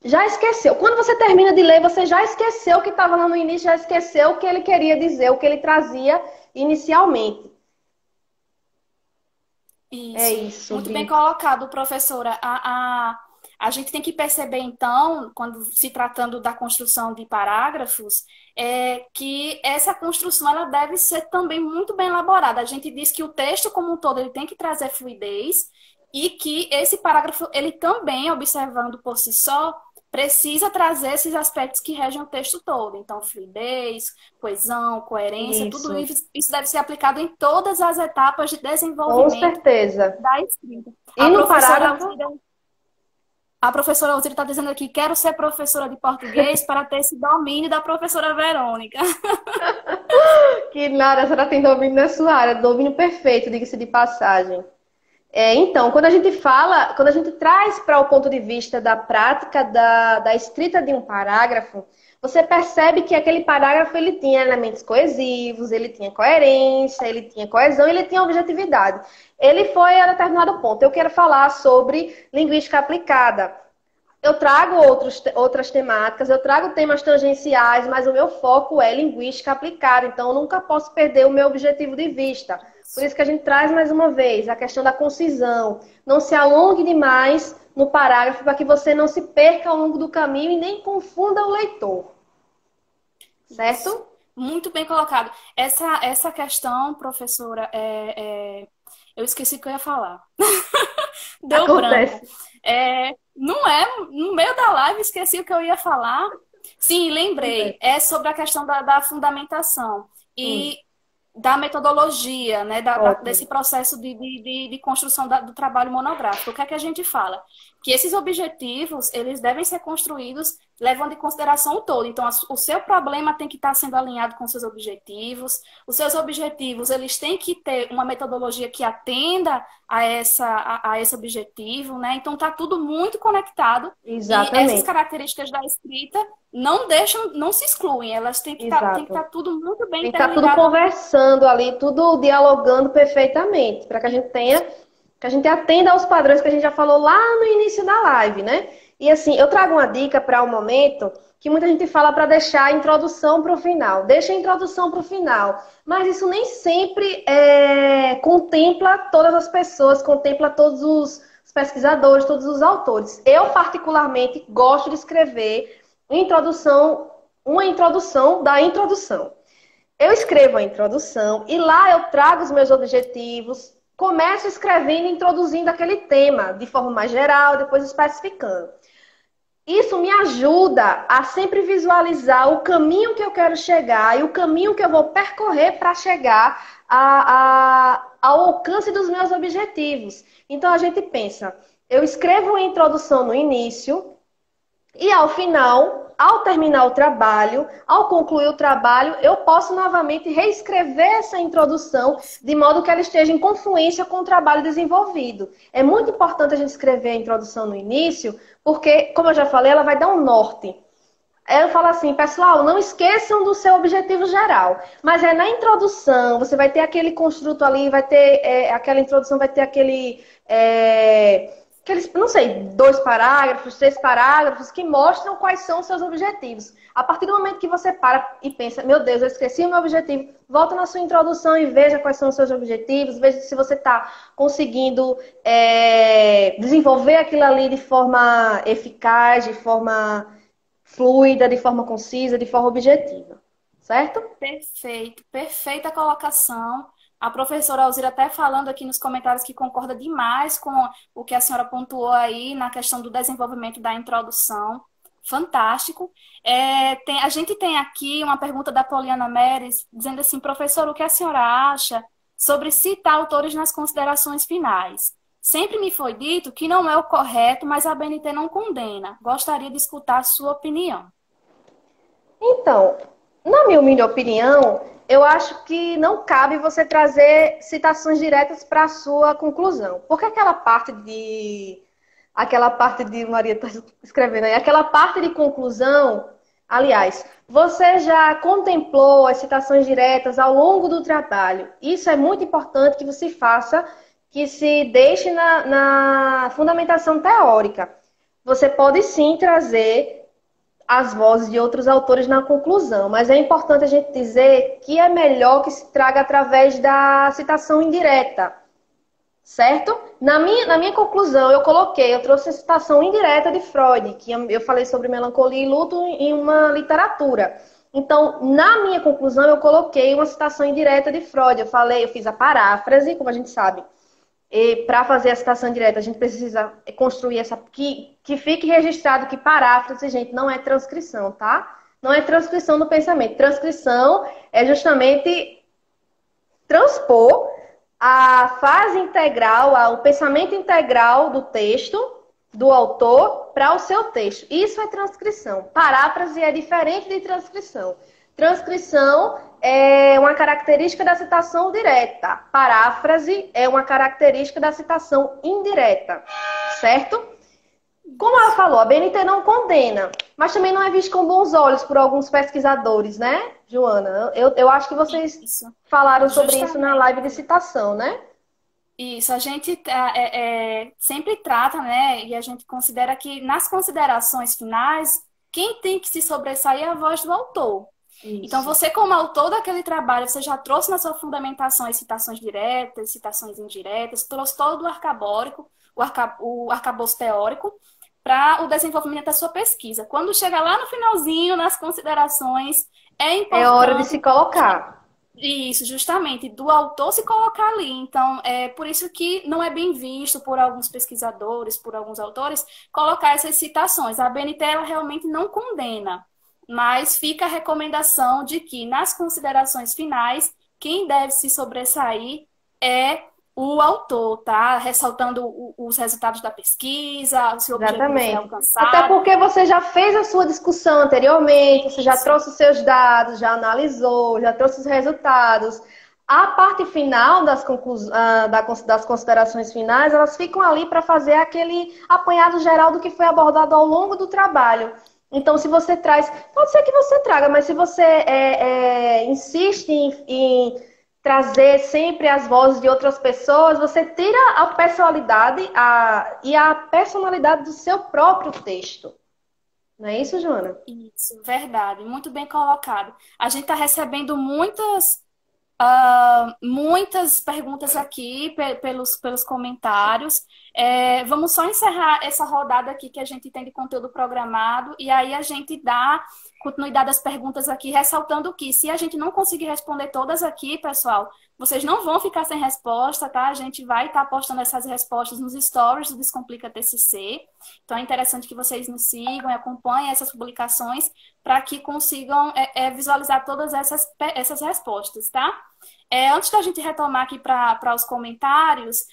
B: já esqueceu. Quando você termina de ler, você já esqueceu o que estava lá no início, já esqueceu o que ele queria dizer, o que ele trazia inicialmente.
A: Isso.
B: É isso,
A: Muito bem
B: Bri.
A: colocado, professora. A gente tem que perceber, então, quando se tratando da construção de parágrafos, que essa construção ela deve ser também muito bem elaborada. A gente diz que o texto como um todo ele tem que trazer fluidez e que esse parágrafo, ele também, observando por si só, precisa trazer esses aspectos que regem o texto todo. Então, fluidez, coesão, coerência, tudo
B: Isso,
A: isso deve ser aplicado em todas as etapas de
B: com
A: desenvolvimento
B: certeza.
A: da escrita.
B: E
A: A
B: no
A: professora
B: parágrafo,
A: Alzira, a professora Alzira está dizendo aqui, quero ser professora de português para ter esse domínio da professora Verônica.
B: que nada, a senhora tem domínio na sua área, domínio perfeito, diga-se de passagem. Então, quando a gente traz para o ponto de vista da prática da escrita de um parágrafo, você percebe que aquele parágrafo ele tinha elementos coesivos, ele tinha coerência, ele tinha coesão, ele tinha objetividade. Ele foi a determinado ponto. Eu quero falar sobre linguística aplicada. Eu trago outras temáticas, eu trago temas tangenciais, mas o meu foco é linguística aplicada, então eu nunca posso perder o meu objetivo de vista. Por isso que a gente traz mais uma vez a questão da concisão. Não se alongue demais no parágrafo para que você não se perca ao longo do caminho e nem confunda o leitor. Certo?
A: Isso. Muito bem colocado. Essa questão, professora, eu esqueci o que eu ia falar. Deu branco.
B: Acontece.
A: Não é, no meio da live, esqueci o que eu ia falar. Sim, lembrei.
B: Acontece.
A: É sobre a questão da fundamentação
B: Hum,
A: e da metodologia, né,
B: ótimo.
A: desse processo de construção do trabalho monográfico. O que é que a gente fala? Que esses objetivos, eles devem ser construídos levando em consideração o todo. Então, o seu problema tem que estar sendo alinhado com os seus objetivos. Os seus objetivos, eles têm que ter uma metodologia que atenda a esse objetivo, né? Então, está tudo muito conectado. E essas
B: Exatamente.
A: características da escrita não se excluem. Elas têm que
B: Exato.
A: estar tudo muito bem
B: Tem que estar tudo
A: interligado.
B: conversando ali, tudo dialogando perfeitamente, para que a gente que a gente atenda aos padrões que a gente já falou lá no início da live, né? E assim, eu trago uma dica para o momento que muita gente fala para deixar a introdução para o final. Deixa a introdução para o final. Mas isso nem sempre contempla todas as pessoas, contempla todos os pesquisadores, todos os autores. Eu, particularmente, gosto de escrever uma introdução da introdução. Eu escrevo a introdução e lá eu trago os meus objetivos, começo escrevendo, introduzindo aquele tema de forma mais geral, depois especificando. Isso me ajuda a sempre visualizar o caminho que eu quero chegar e o caminho que eu vou percorrer para chegar ao alcance dos meus objetivos. Então a gente pensa, eu escrevo uma introdução no início, E ao final, ao terminar o trabalho, ao concluir o trabalho, eu posso novamente reescrever essa introdução de modo que ela esteja em confluência com o trabalho desenvolvido. É muito importante a gente escrever a introdução no início, porque, como eu já falei, ela vai dar um norte. Eu falo assim, pessoal, não esqueçam do seu objetivo geral. Mas é na introdução, você vai ter aquele construto ali, vai ter aquela introdução, vai ter aqueles, não sei, 2 parágrafos, 3 parágrafos que mostram quais são os seus objetivos. A partir do momento que você para e pensa, meu Deus, eu esqueci o meu objetivo, volta na sua introdução e veja quais são os seus objetivos, veja se você está conseguindo desenvolver aquilo ali de forma eficaz, de forma fluida, de forma concisa, de forma objetiva, certo?
A: Perfeito, perfeita colocação. A professora Alzira até falando aqui nos comentários que concorda demais com o que a senhora pontuou aí na questão do desenvolvimento da introdução. Fantástico. A gente tem aqui uma pergunta da Poliana Meres, dizendo assim, professor, o que a senhora acha sobre citar autores nas considerações finais? Sempre me foi dito que não é o correto, mas a BNT não condena. Gostaria de escutar a sua opinião.
B: Então, na minha humilde opinião, eu acho que não cabe você trazer citações diretas para a sua conclusão. Porque aquela parte de Maria está escrevendo aí, aquela parte de conclusão, aliás, você já contemplou as citações diretas ao longo do trabalho. Isso é muito importante que você faça, que se deixe na fundamentação teórica. Você pode sim trazer as vozes de outros autores na conclusão, mas é importante a gente dizer que é melhor que se traga através da citação indireta, certo? Na minha conclusão, eu trouxe a citação indireta de Freud, que eu falei sobre melancolia e luto em uma literatura. Então, na minha conclusão, eu coloquei uma citação indireta de Freud. Eu fiz a paráfrase, como a gente sabe. E para fazer a citação direta, a gente precisa construir que fique registrado que paráfrase, gente, não é transcrição, tá? Não é transcrição do pensamento. Transcrição é justamente transpor a fase integral, o pensamento integral do texto, do autor, para o seu texto. Isso é transcrição. Paráfrase é diferente de transcrição. Transcrição é uma característica da citação direta. Paráfrase é uma característica da citação indireta, certo? Como ela falou, a BNT não condena, mas também não é visto com bons olhos por alguns pesquisadores, né, Joana? Eu acho que vocês
A: Isso.
B: falaram sobre isso na
A: Justamente.
B: live de citação, né?
A: Isso, a gente sempre trata, né? E a gente considera que nas considerações finais, quem tem que se sobressair é a voz do autor. Então,
B: Isso.
A: você, como autor daquele trabalho, você já trouxe na sua fundamentação as citações diretas, citações indiretas, trouxe todo o arcabórico, o arcabouço teórico, para o desenvolvimento da sua pesquisa. Quando chega lá no finalzinho, nas considerações, é
B: É hora de
A: importante
B: se colocar.
A: isso, justamente, do autor se colocar ali. Então, é por isso que não é bem visto por alguns pesquisadores, por alguns autores, colocar essas citações. A BNT, ela realmente não condena, mas fica a recomendação de que, nas considerações finais, quem deve se sobressair é o autor, tá? Ressaltando os resultados da pesquisa, se o objetivo foi
B: Exatamente. Até
A: alcançado.
B: porque você já fez a sua discussão anteriormente, você já trouxe os seus dados, já analisou, já trouxe os resultados. A parte final das considerações finais, elas ficam ali para fazer aquele apanhado geral do que foi abordado ao longo do trabalho. Então, se você traz, pode ser que você traga, mas se você insiste em trazer sempre as vozes de outras pessoas, você tira a personalidade e a personalidade do seu próprio texto. Não é isso, Joana?
A: Isso, verdade, muito bem colocado. A gente está recebendo muitas perguntas aqui pelos comentários. Vamos só encerrar essa rodada aqui que a gente tem de conteúdo programado e aí a gente dá continuidade às perguntas aqui, ressaltando que se a gente não conseguir responder todas aqui, pessoal, vocês não vão ficar sem resposta, tá? A gente vai estar postando essas respostas nos stories do Descomplica TCC. Então é interessante que vocês nos sigam e acompanhem essas publicações para que consigam visualizar todas essas respostas, tá? Antes da gente retomar aqui para os comentários,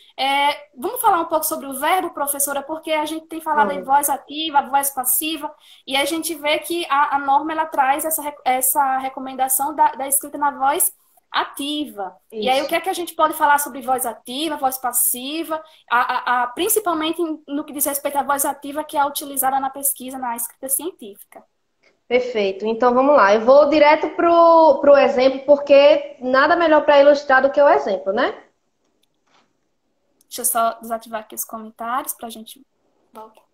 A: vamos falar um pouco sobre o verbo, professora, porque a gente tem falado em
B: Vamos.
A: voz ativa, voz passiva, e a gente vê que a norma ela traz essa recomendação da escrita na voz ativa. E aí, o que
B: Isso.
A: é que a gente pode falar sobre voz ativa, voz passiva, principalmente no que diz respeito à voz ativa, que é utilizada na pesquisa, na escrita científica?
B: Perfeito. Então vamos lá. Eu vou direto pro exemplo, porque nada melhor para ilustrar do que o exemplo, né?
A: Deixa eu só desativar aqui os comentários para a gente voltar.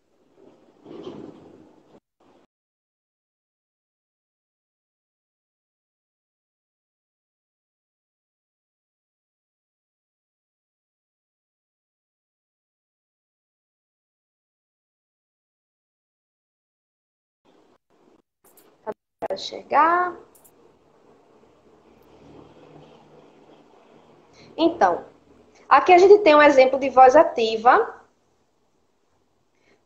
B: Para chegar. Então, aqui a gente tem um exemplo de voz ativa.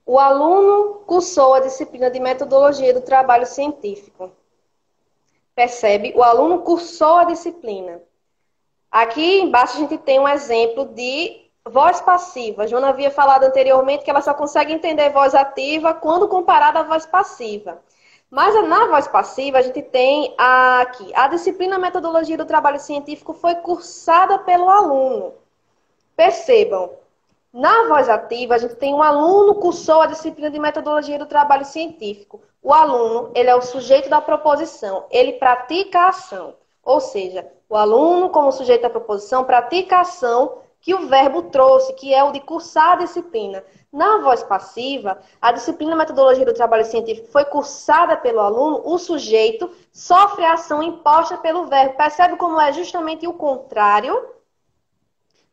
B: O aluno cursou a disciplina de metodologia do trabalho científico. Percebe? O aluno cursou a disciplina. Aqui embaixo a gente tem um exemplo de voz passiva. A Joana havia falado anteriormente que ela só consegue entender voz ativa quando comparada à voz passiva. Mas na voz passiva a gente tem aqui, a disciplina metodologia do trabalho científico foi cursada pelo aluno. Percebam, na voz ativa a gente tem um aluno cursou a disciplina de metodologia do trabalho científico. O aluno, ele é o sujeito da proposição, ele pratica a ação. Ou seja, o aluno, como sujeito da proposição, pratica a ação que o verbo trouxe, que é o de cursar a disciplina. Na voz passiva, a disciplina metodologia do trabalho científico foi cursada pelo aluno, o sujeito sofre a ação imposta pelo verbo. Percebe como é justamente o contrário?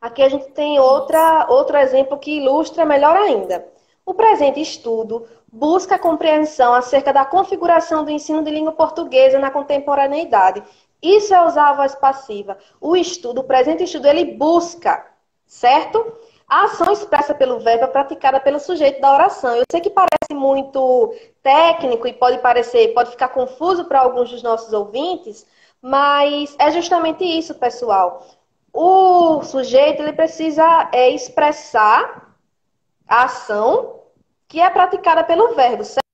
B: Aqui a gente tem outro exemplo que ilustra melhor ainda. O presente estudo busca a compreensão acerca da configuração do ensino de língua portuguesa na contemporaneidade. Isso é usar a voz passiva. O presente estudo, ele busca, certo? A ação expressa pelo verbo é praticada pelo sujeito da oração. Eu sei que parece muito técnico e pode ficar confuso para alguns dos nossos ouvintes, mas é justamente isso, pessoal. O sujeito ele precisa expressar a ação que é praticada pelo verbo. Certo?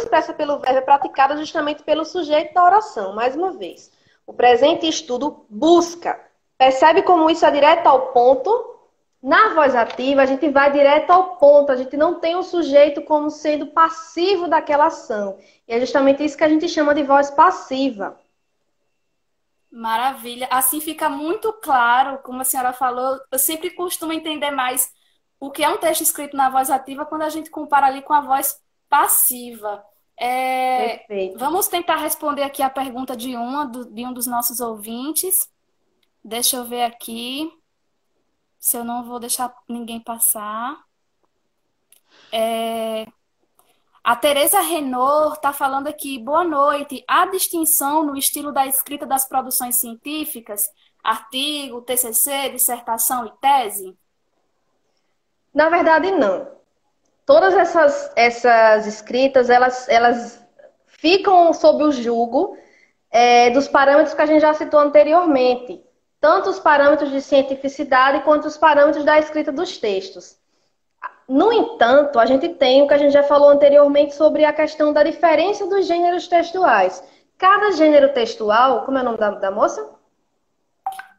B: Expressa pelo verbo é praticada justamente pelo sujeito da oração. Mais uma vez, o presente estudo busca. Percebe como isso é direto ao ponto? Na voz ativa, a gente vai direto ao ponto. A gente não tem o sujeito como sendo passivo daquela ação. E é justamente isso que a gente chama de voz passiva.
A: Maravilha. Assim fica muito claro, como a senhora falou, eu sempre costumo entender mais o que é um texto escrito na voz ativa quando a gente compara ali com a voz passiva.
B: Perfeito.
A: Vamos tentar responder aqui a pergunta de um dos nossos ouvintes. Deixa eu ver aqui se eu não vou deixar ninguém passar. A Tereza Renault está falando aqui, boa noite. Há distinção no estilo da escrita das produções científicas? Artigo, TCC, dissertação e tese?
B: Na verdade, não. Todas essas escritas, elas ficam sob o julgo dos parâmetros que a gente já citou anteriormente. Tanto os parâmetros de cientificidade quanto os parâmetros da escrita dos textos. No entanto, a gente tem o que a gente já falou anteriormente sobre a questão da diferença dos gêneros textuais. Cada gênero textual, como é o nome da moça?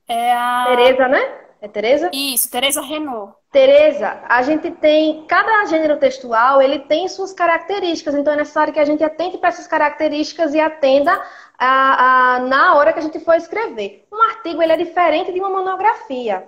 A: É a...
B: Tereza, né? É Tereza?
A: Isso, Tereza Renault.
B: Tereza, a gente tem, cada gênero textual, ele tem suas características, então é necessário que a gente atente para essas características e atenda na hora que a gente for escrever. Um artigo, ele é diferente de uma monografia.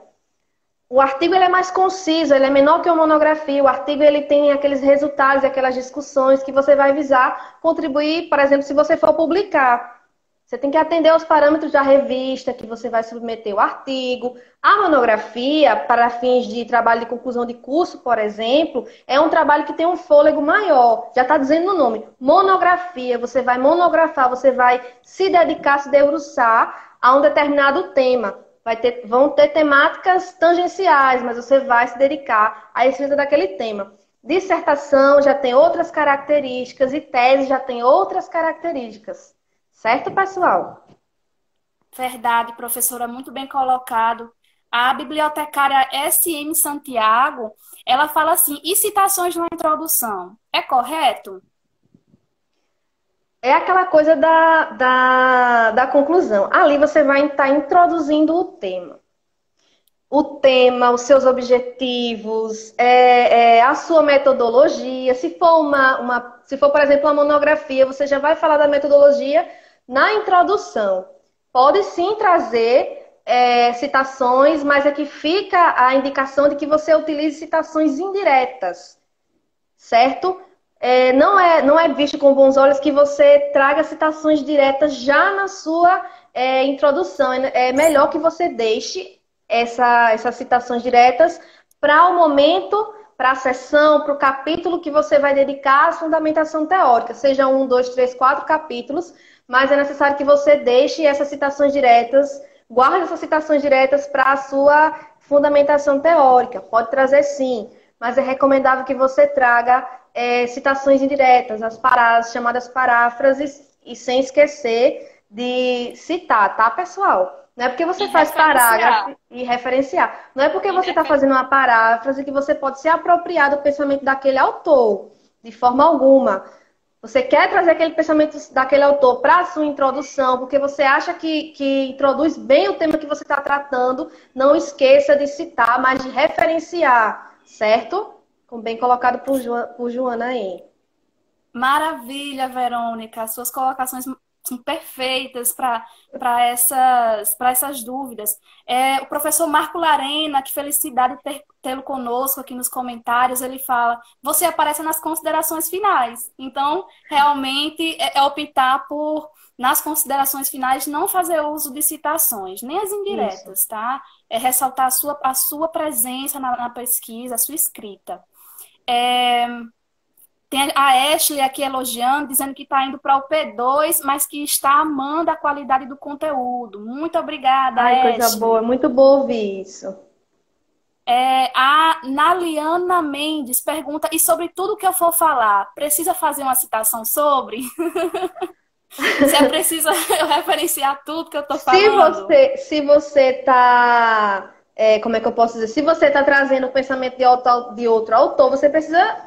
B: O artigo ele é mais conciso, ele é menor que uma monografia. O artigo ele tem aqueles resultados, aquelas discussões que você vai visar contribuir, por exemplo, se você for publicar. Você tem que atender aos parâmetros da revista que você vai submeter o artigo. A monografia, para fins de trabalho de conclusão de curso, por exemplo, é um trabalho que tem um fôlego maior. Já está dizendo no nome. Monografia, você vai monografar, você vai se dedicar, se debruçar a um determinado tema. Vão ter temáticas tangenciais, mas você vai se dedicar à escrita daquele tema. Dissertação já tem outras características e tese já tem outras características. Certo, pessoal?
A: Verdade, professora, muito bem colocado. A bibliotecária SM Santiago, ela fala assim, e citações na introdução? É correto?
B: É aquela coisa da conclusão. Ali você vai estar introduzindo o tema. O tema, os seus objetivos, a sua metodologia. Se for, por exemplo, uma monografia, você já vai falar da metodologia na introdução. Pode sim trazer citações, mas aqui fica a indicação de que você utilize citações indiretas, certo? Não é visto com bons olhos que você traga citações diretas já na sua introdução. É melhor que você deixe essas citações diretas para o momento, para a sessão, para o capítulo que você vai dedicar à fundamentação teórica, seja um, dois, três, quatro capítulos, mas é necessário que você deixe essas citações diretas, guarde essas citações diretas para a sua fundamentação teórica. Pode trazer sim, mas é recomendável que você traga citações indiretas, as chamadas paráfrases, e sem esquecer de citar, tá, pessoal? Não é porque
A: E
B: você faz
A: referenciar.
B: parágrafo e referenciar. Não é porque
A: E
B: você está fazendo uma paráfrase que você pode se apropriar do pensamento daquele autor, de forma alguma. Você quer trazer aquele pensamento daquele autor para a sua introdução, porque você acha que introduz bem o tema que você está tratando, não esqueça de citar, mas de referenciar, certo? Como bem colocado por Joana aí.
A: Maravilha, Verônica. As suas colocações são perfeitas para essas dúvidas. O professor Marco Larena, que felicidade tê-lo conosco aqui nos comentários. Ele fala: você aparece nas considerações finais. Então, realmente, é optar por, nas considerações finais, não fazer uso de citações, nem as
B: Isso.
A: indiretas, tá? É ressaltar a sua presença na pesquisa, a sua escrita. É, tem a Ashley aqui elogiando, dizendo que está indo para o P2, mas que está amando a qualidade do conteúdo. Muito obrigada,
B: Ai, coisa boa.
A: Ashley.
B: Muito bom ouvir isso.
A: A Naliana Mendes pergunta, e sobre tudo que eu for falar, precisa fazer uma citação sobre? Se é preciso eu referenciar tudo que eu estou falando?
B: Se você tá, como é que eu posso dizer? Se você está trazendo o pensamento de outro autor, você precisa,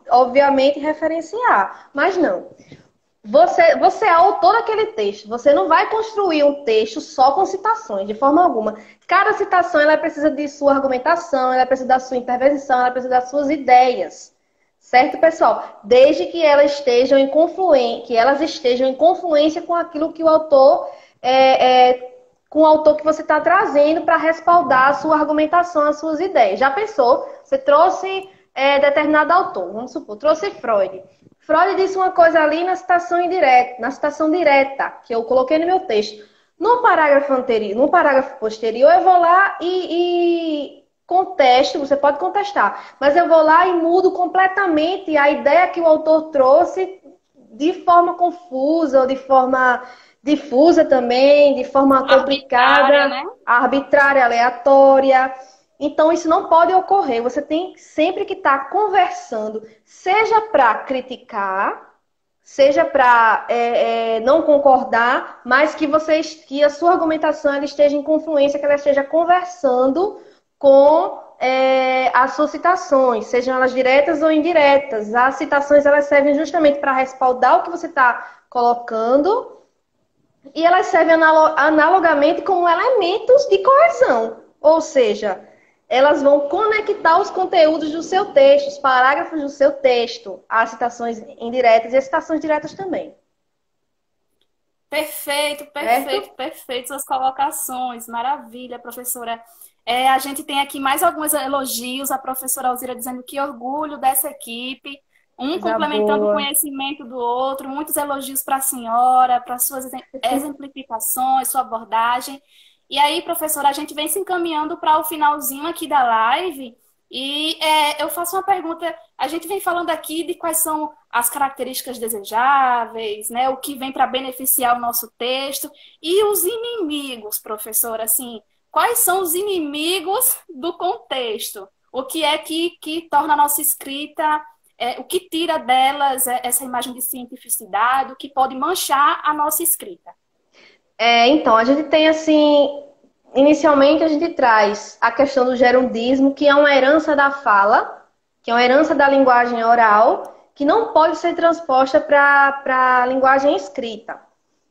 B: obviamente, referenciar. Mas não. Você é autor daquele texto. Você não vai construir um texto só com citações, de forma alguma. Cada citação ela precisa de sua argumentação, ela precisa da sua intervenção, ela precisa das suas ideias. Certo, pessoal? Desde que que elas estejam em confluência com aquilo que o autor com o autor que você está trazendo para respaldar a sua argumentação, as suas ideias. Já pensou? Você trouxe determinado autor, vamos supor, trouxe Freud. Freud disse uma coisa ali na citação indireta, na citação direta, que eu coloquei no meu texto. No parágrafo anterior, no parágrafo posterior, eu vou lá e contesto, você pode contestar, mas eu vou lá e mudo completamente a ideia que o autor trouxe de forma confusa ou de forma difusa também, de forma
A: Arbitrária,
B: complicada,
A: né?
B: arbitrária, aleatória. Então, isso não pode ocorrer. Você tem sempre que estar conversando, seja para criticar, seja para não concordar, mas que a sua argumentação ela esteja em confluência, que ela esteja conversando com as suas citações, sejam elas diretas ou indiretas. As citações elas servem justamente para respaldar o que você está colocando e elas servem analogamente como elementos de coesão, ou seja, elas vão conectar os conteúdos do seu texto, os parágrafos do seu texto, as citações indiretas e as citações diretas também.
A: Perfeito, perfeito,
B: Certo?
A: perfeito suas colocações. Maravilha, professora. A gente tem aqui mais alguns elogios. A professora Alzira dizendo que orgulho dessa equipe, um
B: Coisa
A: complementando o
B: boa.
A: conhecimento do outro. Muitos elogios para a senhora, para suas exemplificações, sua abordagem. E aí, professora, a gente vem se encaminhando para o finalzinho aqui da live. E eu faço uma pergunta. A gente vem falando aqui de quais são as características desejáveis, né? O que vem para beneficiar o nosso texto. E os inimigos, professora, assim, quais são os inimigos do contexto? O que é que torna a nossa escrita, o que tira delas essa imagem de cientificidade, o que pode manchar a nossa escrita?
B: Então, a gente tem assim, inicialmente a gente traz a questão do gerundismo, que é uma herança da fala, que é uma herança da linguagem oral, que não pode ser transposta para a linguagem escrita.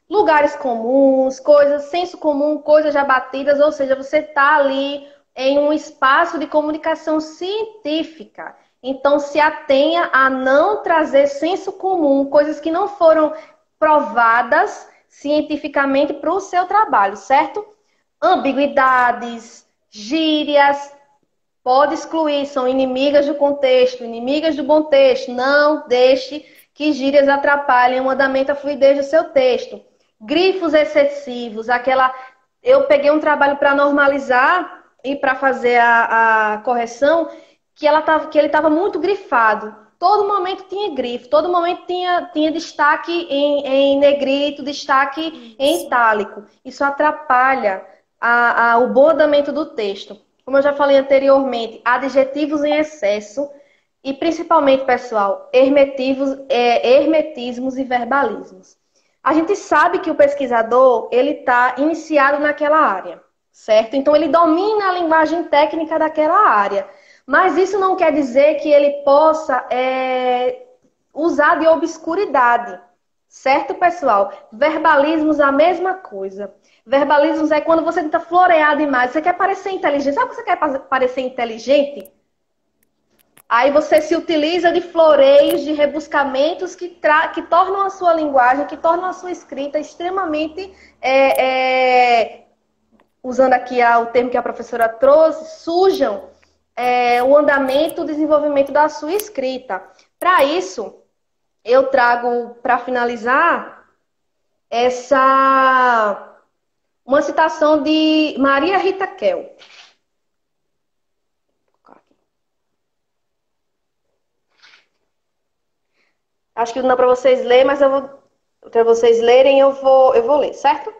B: Lugares comuns, coisas, senso comum, coisas já batidas, ou seja, você está ali em um espaço de comunicação científica. Então, se atenha a não trazer senso comum, coisas que não foram provadas cientificamente para o seu trabalho, certo? Ambiguidades, gírias, pode excluir, são inimigas do contexto, inimigas do bom texto. Não deixe que gírias atrapalhem o andamento, a fluidez do seu texto. Grifos excessivos, aquela. Eu peguei um trabalho para normalizar e para fazer a correção, que ele estava muito grifado. Todo momento tinha grifo, todo momento tinha destaque em negrito, destaque em itálico. Isso atrapalha o bom andamento do texto. Como eu já falei anteriormente, adjetivos em excesso e principalmente, pessoal, hermetismos e verbalismos. A gente sabe que o pesquisador, ele está iniciado naquela área, certo? Então, ele domina a linguagem técnica daquela área. Mas isso não quer dizer que ele possa usar de obscuridade, certo, pessoal? Verbalismos, a mesma coisa. Verbalismos é quando você tenta florear demais. Você quer parecer inteligente. Sabe que você quer parecer inteligente? Aí você se utiliza de floreios, de rebuscamentos que tornam a sua linguagem, que tornam a sua escrita extremamente, usando aqui o termo que a professora trouxe, sujam o andamento, o desenvolvimento da sua escrita. Para isso, eu trago, para finalizar, uma citação de Maria Rita Kell. Acho que não dá para vocês lerem, mas para vocês lerem, eu vou ler, certo?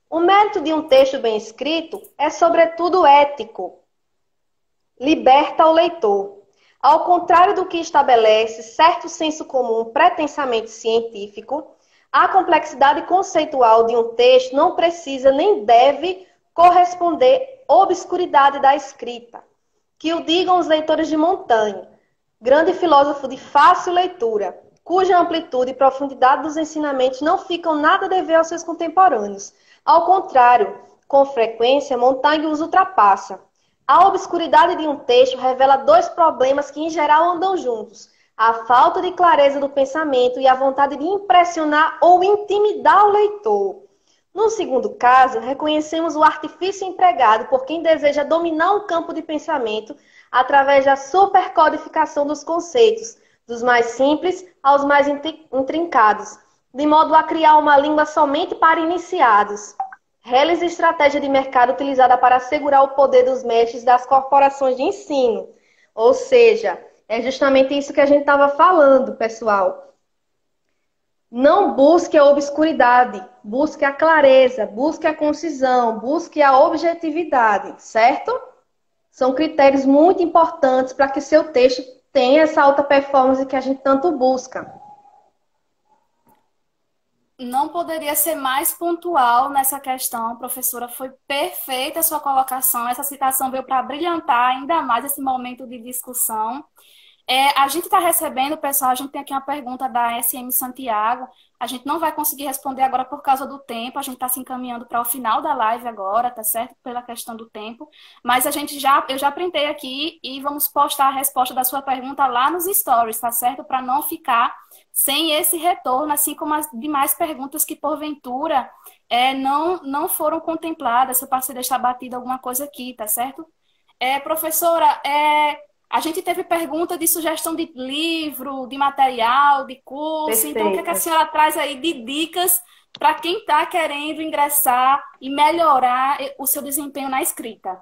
B: O mérito de um texto bem escrito é, sobretudo, ético. Liberta o leitor. Ao contrário do que estabelece certo senso comum pretensamente científico, a complexidade conceitual de um texto não precisa nem deve corresponder à obscuridade da escrita. Que o digam os leitores de Montaigne, grande filósofo de fácil leitura, cuja amplitude e profundidade dos ensinamentos não ficam nada a dever aos seus contemporâneos. Ao contrário, com frequência, Montaigne os ultrapassa. A obscuridade de um texto revela dois problemas que, em geral, andam juntos. A falta de clareza do pensamento e a vontade de impressionar ou intimidar o leitor. No segundo caso, reconhecemos o artifício empregado por quem deseja dominar um campo de pensamento através da supercodificação dos conceitos, dos mais simples aos mais intrincados, de modo a criar uma língua somente para iniciados. Reles estratégia de mercado utilizada para assegurar o poder dos mestres das corporações de ensino. Ou seja, é justamente isso que a gente estava falando, pessoal. Não busque a obscuridade, busque a clareza, busque a concisão, busque a objetividade, certo? São critérios muito importantes para que seu texto tenha essa alta performance que a gente tanto busca.
A: Não poderia ser mais pontual nessa questão, professora. Foi perfeita a sua colocação. Essa citação veio para brilhantar ainda mais esse momento de discussão. A gente está recebendo, pessoal, a gente tem aqui uma pergunta da SM Santiago. A gente não vai conseguir responder agora por causa do tempo. A gente está se encaminhando para o final da live agora, tá certo? Pela questão do tempo. Mas eu já printei aqui e vamos postar a resposta da sua pergunta lá nos stories, tá certo? Para não ficar sem esse retorno, assim como as demais perguntas que, porventura, não foram contempladas. Se eu passei a deixar batida alguma coisa aqui, tá certo? Professora, a gente teve pergunta de sugestão de livro, de material, de curso.
B: Perfeito.
A: Então, o que a senhora traz aí de dicas para quem está querendo ingressar e melhorar o seu desempenho na escrita?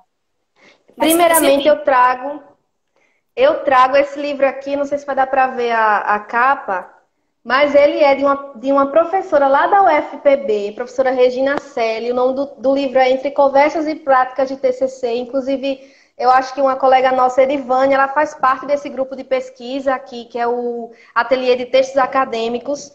B: Primeiramente, eu trago esse livro aqui, não sei se vai dar para ver a capa, mas ele é de uma professora lá da UFPB, professora Regina Selle. O nome do livro é Entre Conversas e Práticas de TCC. Inclusive, Eu acho que uma colega nossa, Edivane, ela faz parte desse grupo de pesquisa aqui, que é o Ateliê de Textos Acadêmicos.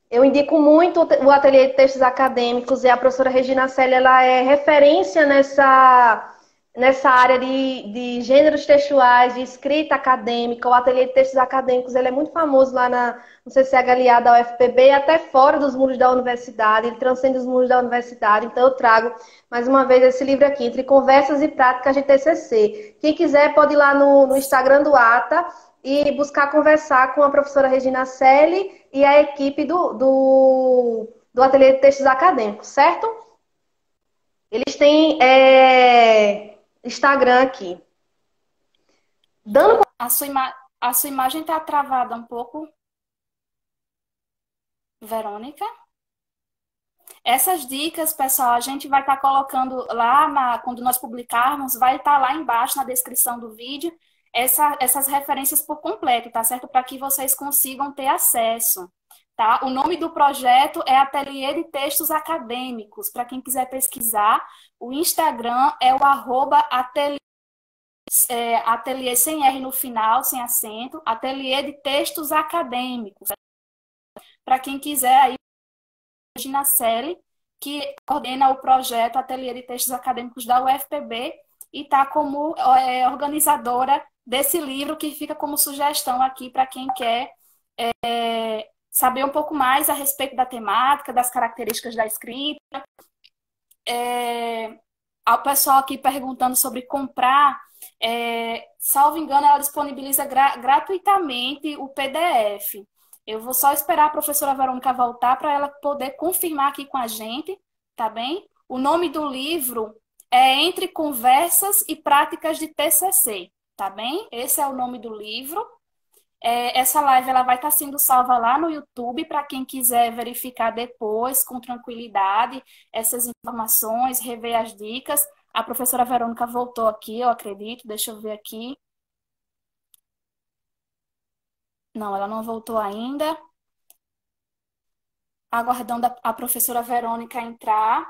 B: Eu indico muito o Ateliê de Textos Acadêmicos e a professora Regina Célia, ela é referência nessa área de gêneros textuais, de escrita acadêmica. O Ateliê de Textos Acadêmicos, ele é muito famoso lá no CCHLA da UFPB e até fora dos muros da universidade, ele transcende os muros da universidade. Então eu trago, mais uma vez, esse livro aqui, Entre Conversas e Práticas de TCC. Quem quiser pode ir lá no Instagram do ATA e buscar conversar com a professora Regina Celi e a equipe do Ateliê de Textos Acadêmicos, certo? Eles têm Instagram aqui. Dando...
A: A sua imagem está travada um pouco, Verônica. Essas dicas, pessoal, a gente vai estar colocando lá, quando nós publicarmos, vai estar lá embaixo na descrição do vídeo, essas referências por completo, tá certo? Para que vocês consigam ter acesso, tá? O nome do projeto é Ateliê de Textos Acadêmicos. Para quem quiser pesquisar, o Instagram é o ateliê sem R no final, sem acento, Ateliê de Textos Acadêmicos. Para quem quiser aí, Regina Celi, que coordena o projeto Ateliê de Textos Acadêmicos da UFPB e está como organizadora desse livro, que fica como sugestão aqui para quem quer saber um pouco mais a respeito da temática, das características da escrita. Ao pessoal aqui perguntando sobre comprar, salvo engano, ela disponibiliza gratuitamente o PDF. Eu vou só esperar a professora Verônica voltar para ela poder confirmar aqui com a gente, tá bem? O nome do livro é Entre Conversas e Práticas de TCC, tá bem? Esse é o nome do livro. Essa live ela vai estar sendo salva lá no YouTube para quem quiser verificar depois, com tranquilidade, essas informações, rever as dicas. A professora Verônica voltou aqui, eu acredito. Deixa eu ver aqui. Não, ela não voltou ainda. Aguardando a professora Verônica entrar.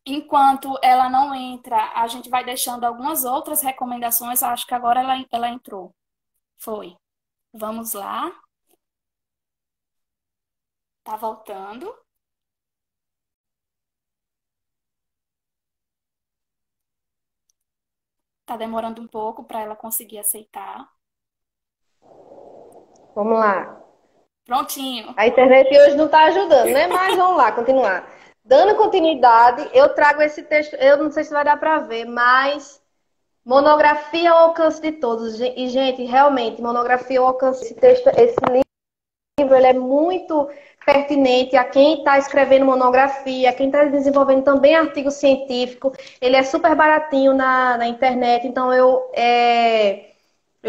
A: Enquanto ela não entra, a gente vai deixando algumas outras recomendações. Acho que agora ela entrou. Foi. Vamos lá. Tá voltando. Tá demorando um pouco para ela conseguir aceitar.
B: Vamos lá.
A: Prontinho.
B: A internet hoje não está ajudando, né? Mas vamos lá, continuar. Dando continuidade, eu trago esse texto, eu não sei se vai dar para ver, mas monografia ao alcance de todos. E, gente, realmente, monografia ao alcance desse texto, esse livro, ele é muito pertinente a quem está escrevendo monografia, a quem está desenvolvendo também artigo científico. Ele é super baratinho na internet, então eu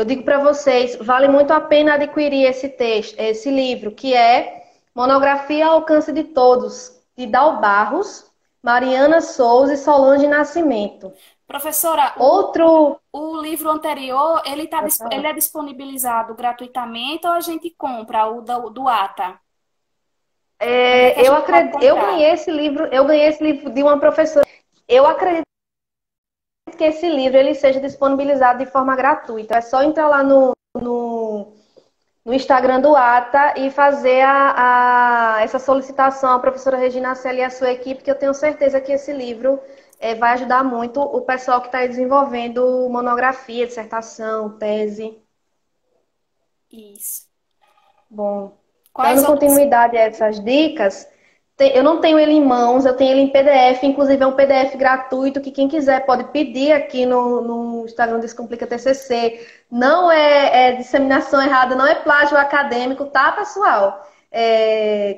B: digo para vocês, vale muito a pena adquirir esse livro, que é Monografia ao Alcance de Todos, de Dal Barros, Mariana Souza e Solange Nascimento.
A: Professora, o livro anterior, ele é disponibilizado gratuitamente ou a gente compra o do ATA?
B: Eu ganhei esse livro de uma professora. Eu acredito que esse livro ele seja disponibilizado de forma gratuita. É só entrar lá no Instagram do ATA e fazer essa solicitação à professora Regina Celi e à sua equipe, que eu tenho certeza que esse livro vai ajudar muito o pessoal que está desenvolvendo monografia, dissertação, tese.
A: Isso.
B: Bom, dando continuidade a essas dicas, eu não tenho ele em mãos, eu tenho ele em PDF, inclusive é um PDF gratuito que quem quiser pode pedir aqui no Instagram Descomplica TCC. Não é disseminação errada, não é plágio acadêmico, tá, pessoal?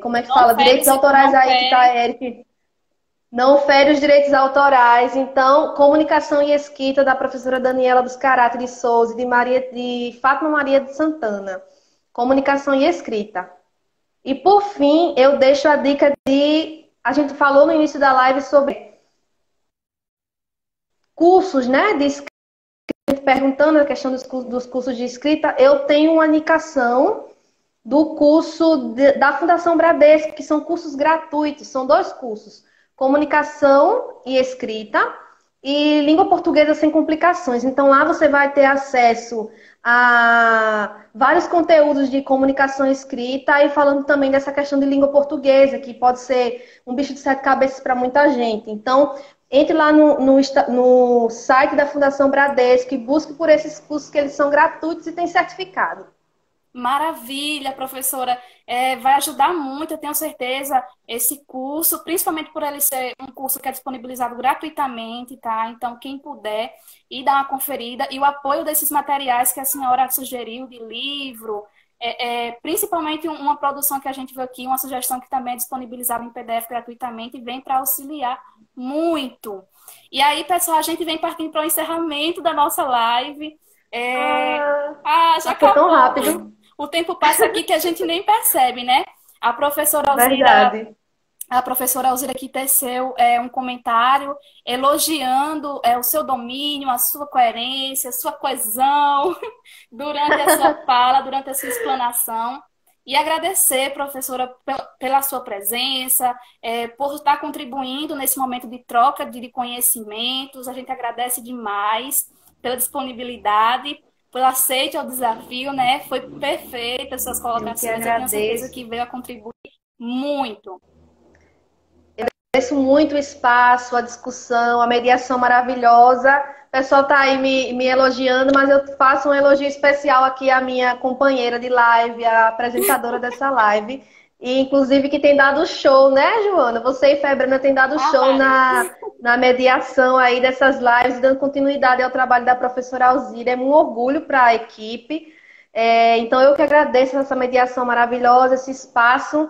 B: Como é que fala? Direitos autorais aí que tá, Eric. Não fere os direitos autorais. Então, comunicação e escrita da professora Daniela dos Carate de Souza e de Fátima Maria de Santana. Comunicação e escrita. E por fim, eu deixo a dica a gente falou no início da live sobre cursos, né? De escrita, perguntando a questão dos cursos de escrita. Eu tenho uma indicação do curso da Fundação Bradesco, que são cursos gratuitos. São 2 cursos. Comunicação e escrita e língua portuguesa sem complicações. Então lá você vai ter acesso a vários conteúdos de comunicação escrita e falando também dessa questão de língua portuguesa, que pode ser um bicho de sete cabeças para muita gente. Então, entre lá no site da Fundação Bradesco e busque por esses cursos que eles são gratuitos e têm certificado.
A: Maravilha, professora. Vai ajudar muito, eu tenho certeza, esse curso, principalmente por ele ser um curso que é disponibilizado gratuitamente, tá? Então, quem puder ir dar uma conferida e o apoio desses materiais que a senhora sugeriu, de livro, principalmente uma produção que a gente viu aqui, uma sugestão que também é disponibilizada em PDF gratuitamente, vem para auxiliar muito. E aí, pessoal, a gente vem partindo para o encerramento da nossa live. É... Já
B: Passou tão
A: acabou.
B: rápido.
A: O tempo passa aqui que a gente nem percebe, né? A professora Alzira,
B: Verdade.
A: a professora Alzira aqui teceu um comentário elogiando o seu domínio, a sua coerência, a sua coesão durante a sua fala, durante a sua explanação. E agradecer, professora, pela sua presença, por estar contribuindo nesse momento de troca de conhecimentos. A gente agradece demais pela disponibilidade, pelo aceite ao desafio, né? Foi perfeita as suas
B: Eu que
A: colocações. Eu tenho certeza
B: agradeço.
A: que veio a contribuir muito.
B: Agradeço muito o espaço, a discussão, a mediação maravilhosa. O pessoal está aí me elogiando, mas eu faço um elogio especial aqui à minha companheira de live, a apresentadora dessa live. E, inclusive, que tem dado show, né, Joana? Você e Febrana tem dado show
A: Ai,
B: na mediação aí dessas lives, dando continuidade ao trabalho da professora Alzira. É um orgulho para a equipe. Então, eu que agradeço essa mediação maravilhosa, esse espaço.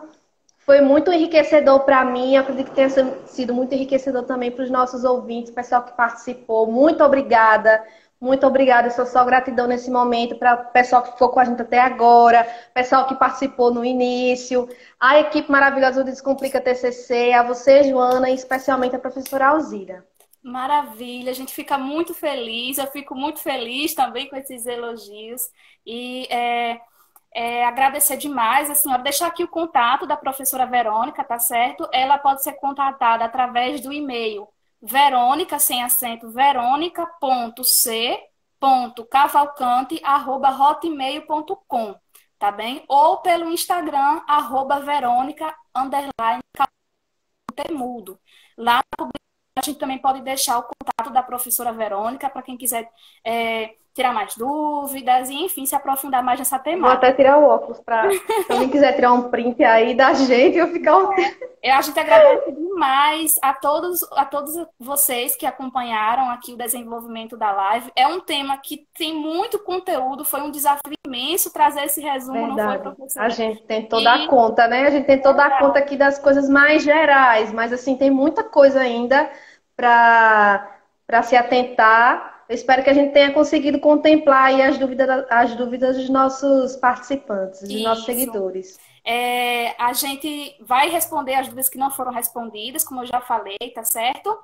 B: Foi muito enriquecedor para mim, eu acredito que tenha sido muito enriquecedor também para os nossos ouvintes, o pessoal que participou. Muito obrigada. Eu sou só gratidão nesse momento para o pessoal que ficou com a gente até agora, o pessoal que participou no início, a equipe maravilhosa do Descomplica TCC, a você, Joana, e especialmente a professora Alzira.
A: maravilha, a gente fica muito feliz, eu fico muito feliz também com esses elogios. E agradecer demais a senhora. Deixar aqui o contato da professora Verônica, tá certo? Ela pode ser contatada através do e-mail verônica, sem acento, veronica.c.cavalcante@hotmail.com, tá bem? Ou pelo Instagram, @verônica, temudo. Lá a gente também pode deixar o contato da professora Verônica para quem quiser tirar mais dúvidas e, enfim, se aprofundar mais nessa
B: Vou
A: temática.
B: até tirar o óculos para se alguém quiser tirar um print aí da gente, eu ficar um...
A: A gente agradece demais a todos vocês que acompanharam aqui o desenvolvimento da live. É um tema que tem muito conteúdo, foi um desafio imenso trazer esse resumo, não foi,
B: Verdade. A
A: professora?
B: gente tentou dar
A: E
B: conta, né? A gente tentou dar conta aqui das coisas mais gerais, mas assim, tem muita coisa ainda para se atentar. Eu espero que a gente tenha conseguido contemplar aí as dúvidas dos nossos participantes, dos nossos
A: isso.
B: seguidores.
A: A gente vai responder as dúvidas que não foram respondidas, como eu já falei, tá certo?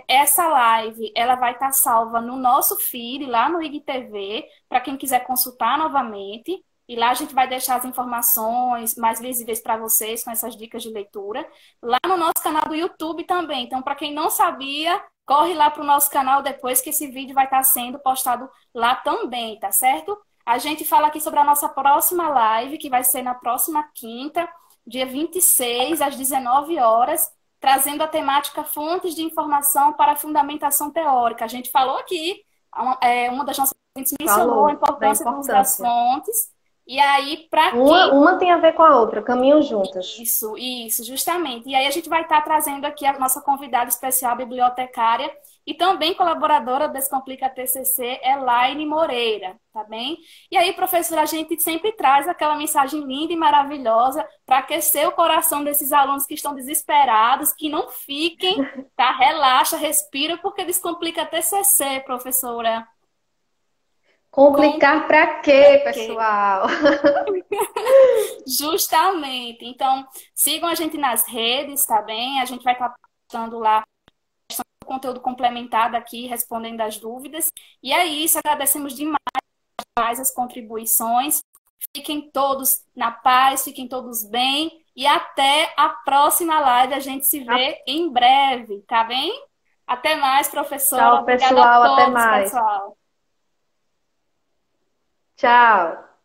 A: Essa live, ela vai estar salva no nosso feed, lá no IGTV, para quem quiser consultar novamente. E lá a gente vai deixar as informações mais visíveis para vocês, com essas dicas de leitura. Lá no nosso canal do YouTube também. Então, para quem não sabia, corre lá para o nosso canal depois que esse vídeo vai estar sendo postado lá também, tá certo? A gente fala aqui sobre a nossa próxima live, que vai ser na próxima quinta, dia 26, às 19 horas, trazendo a temática fontes de informação para a fundamentação teórica. A gente falou aqui, uma das nossas ouvintes mencionou a
B: Falou da
A: importância do uso das
B: importância.
A: fontes. E aí, para quem
B: Uma tem a ver com a outra, caminham juntas.
A: isso, justamente. E aí a gente vai estar trazendo aqui a nossa convidada especial, bibliotecária, e também colaboradora do Descomplica TCC, Elaine Moreira, tá bem? E aí, professora, a gente sempre traz aquela mensagem linda e maravilhosa para aquecer o coração desses alunos que estão desesperados, que não fiquem, tá? Relaxa, respira, porque Descomplica TCC, professora. Com
B: Complicar para quê,
A: quê?
B: pessoal?
A: Justamente. Então, sigam a gente nas redes, tá bem? A gente vai estar postando lá conteúdo complementado aqui, respondendo as dúvidas. E é isso, agradecemos demais as contribuições. Fiquem todos na paz, fiquem todos bem. E até a próxima live. A gente se vê em breve, tá bem? Até mais, professora.
B: Tchau,
A: Obrigada a
B: pessoal. Até
A: todos,
B: mais.
A: pessoal.
B: Tchau.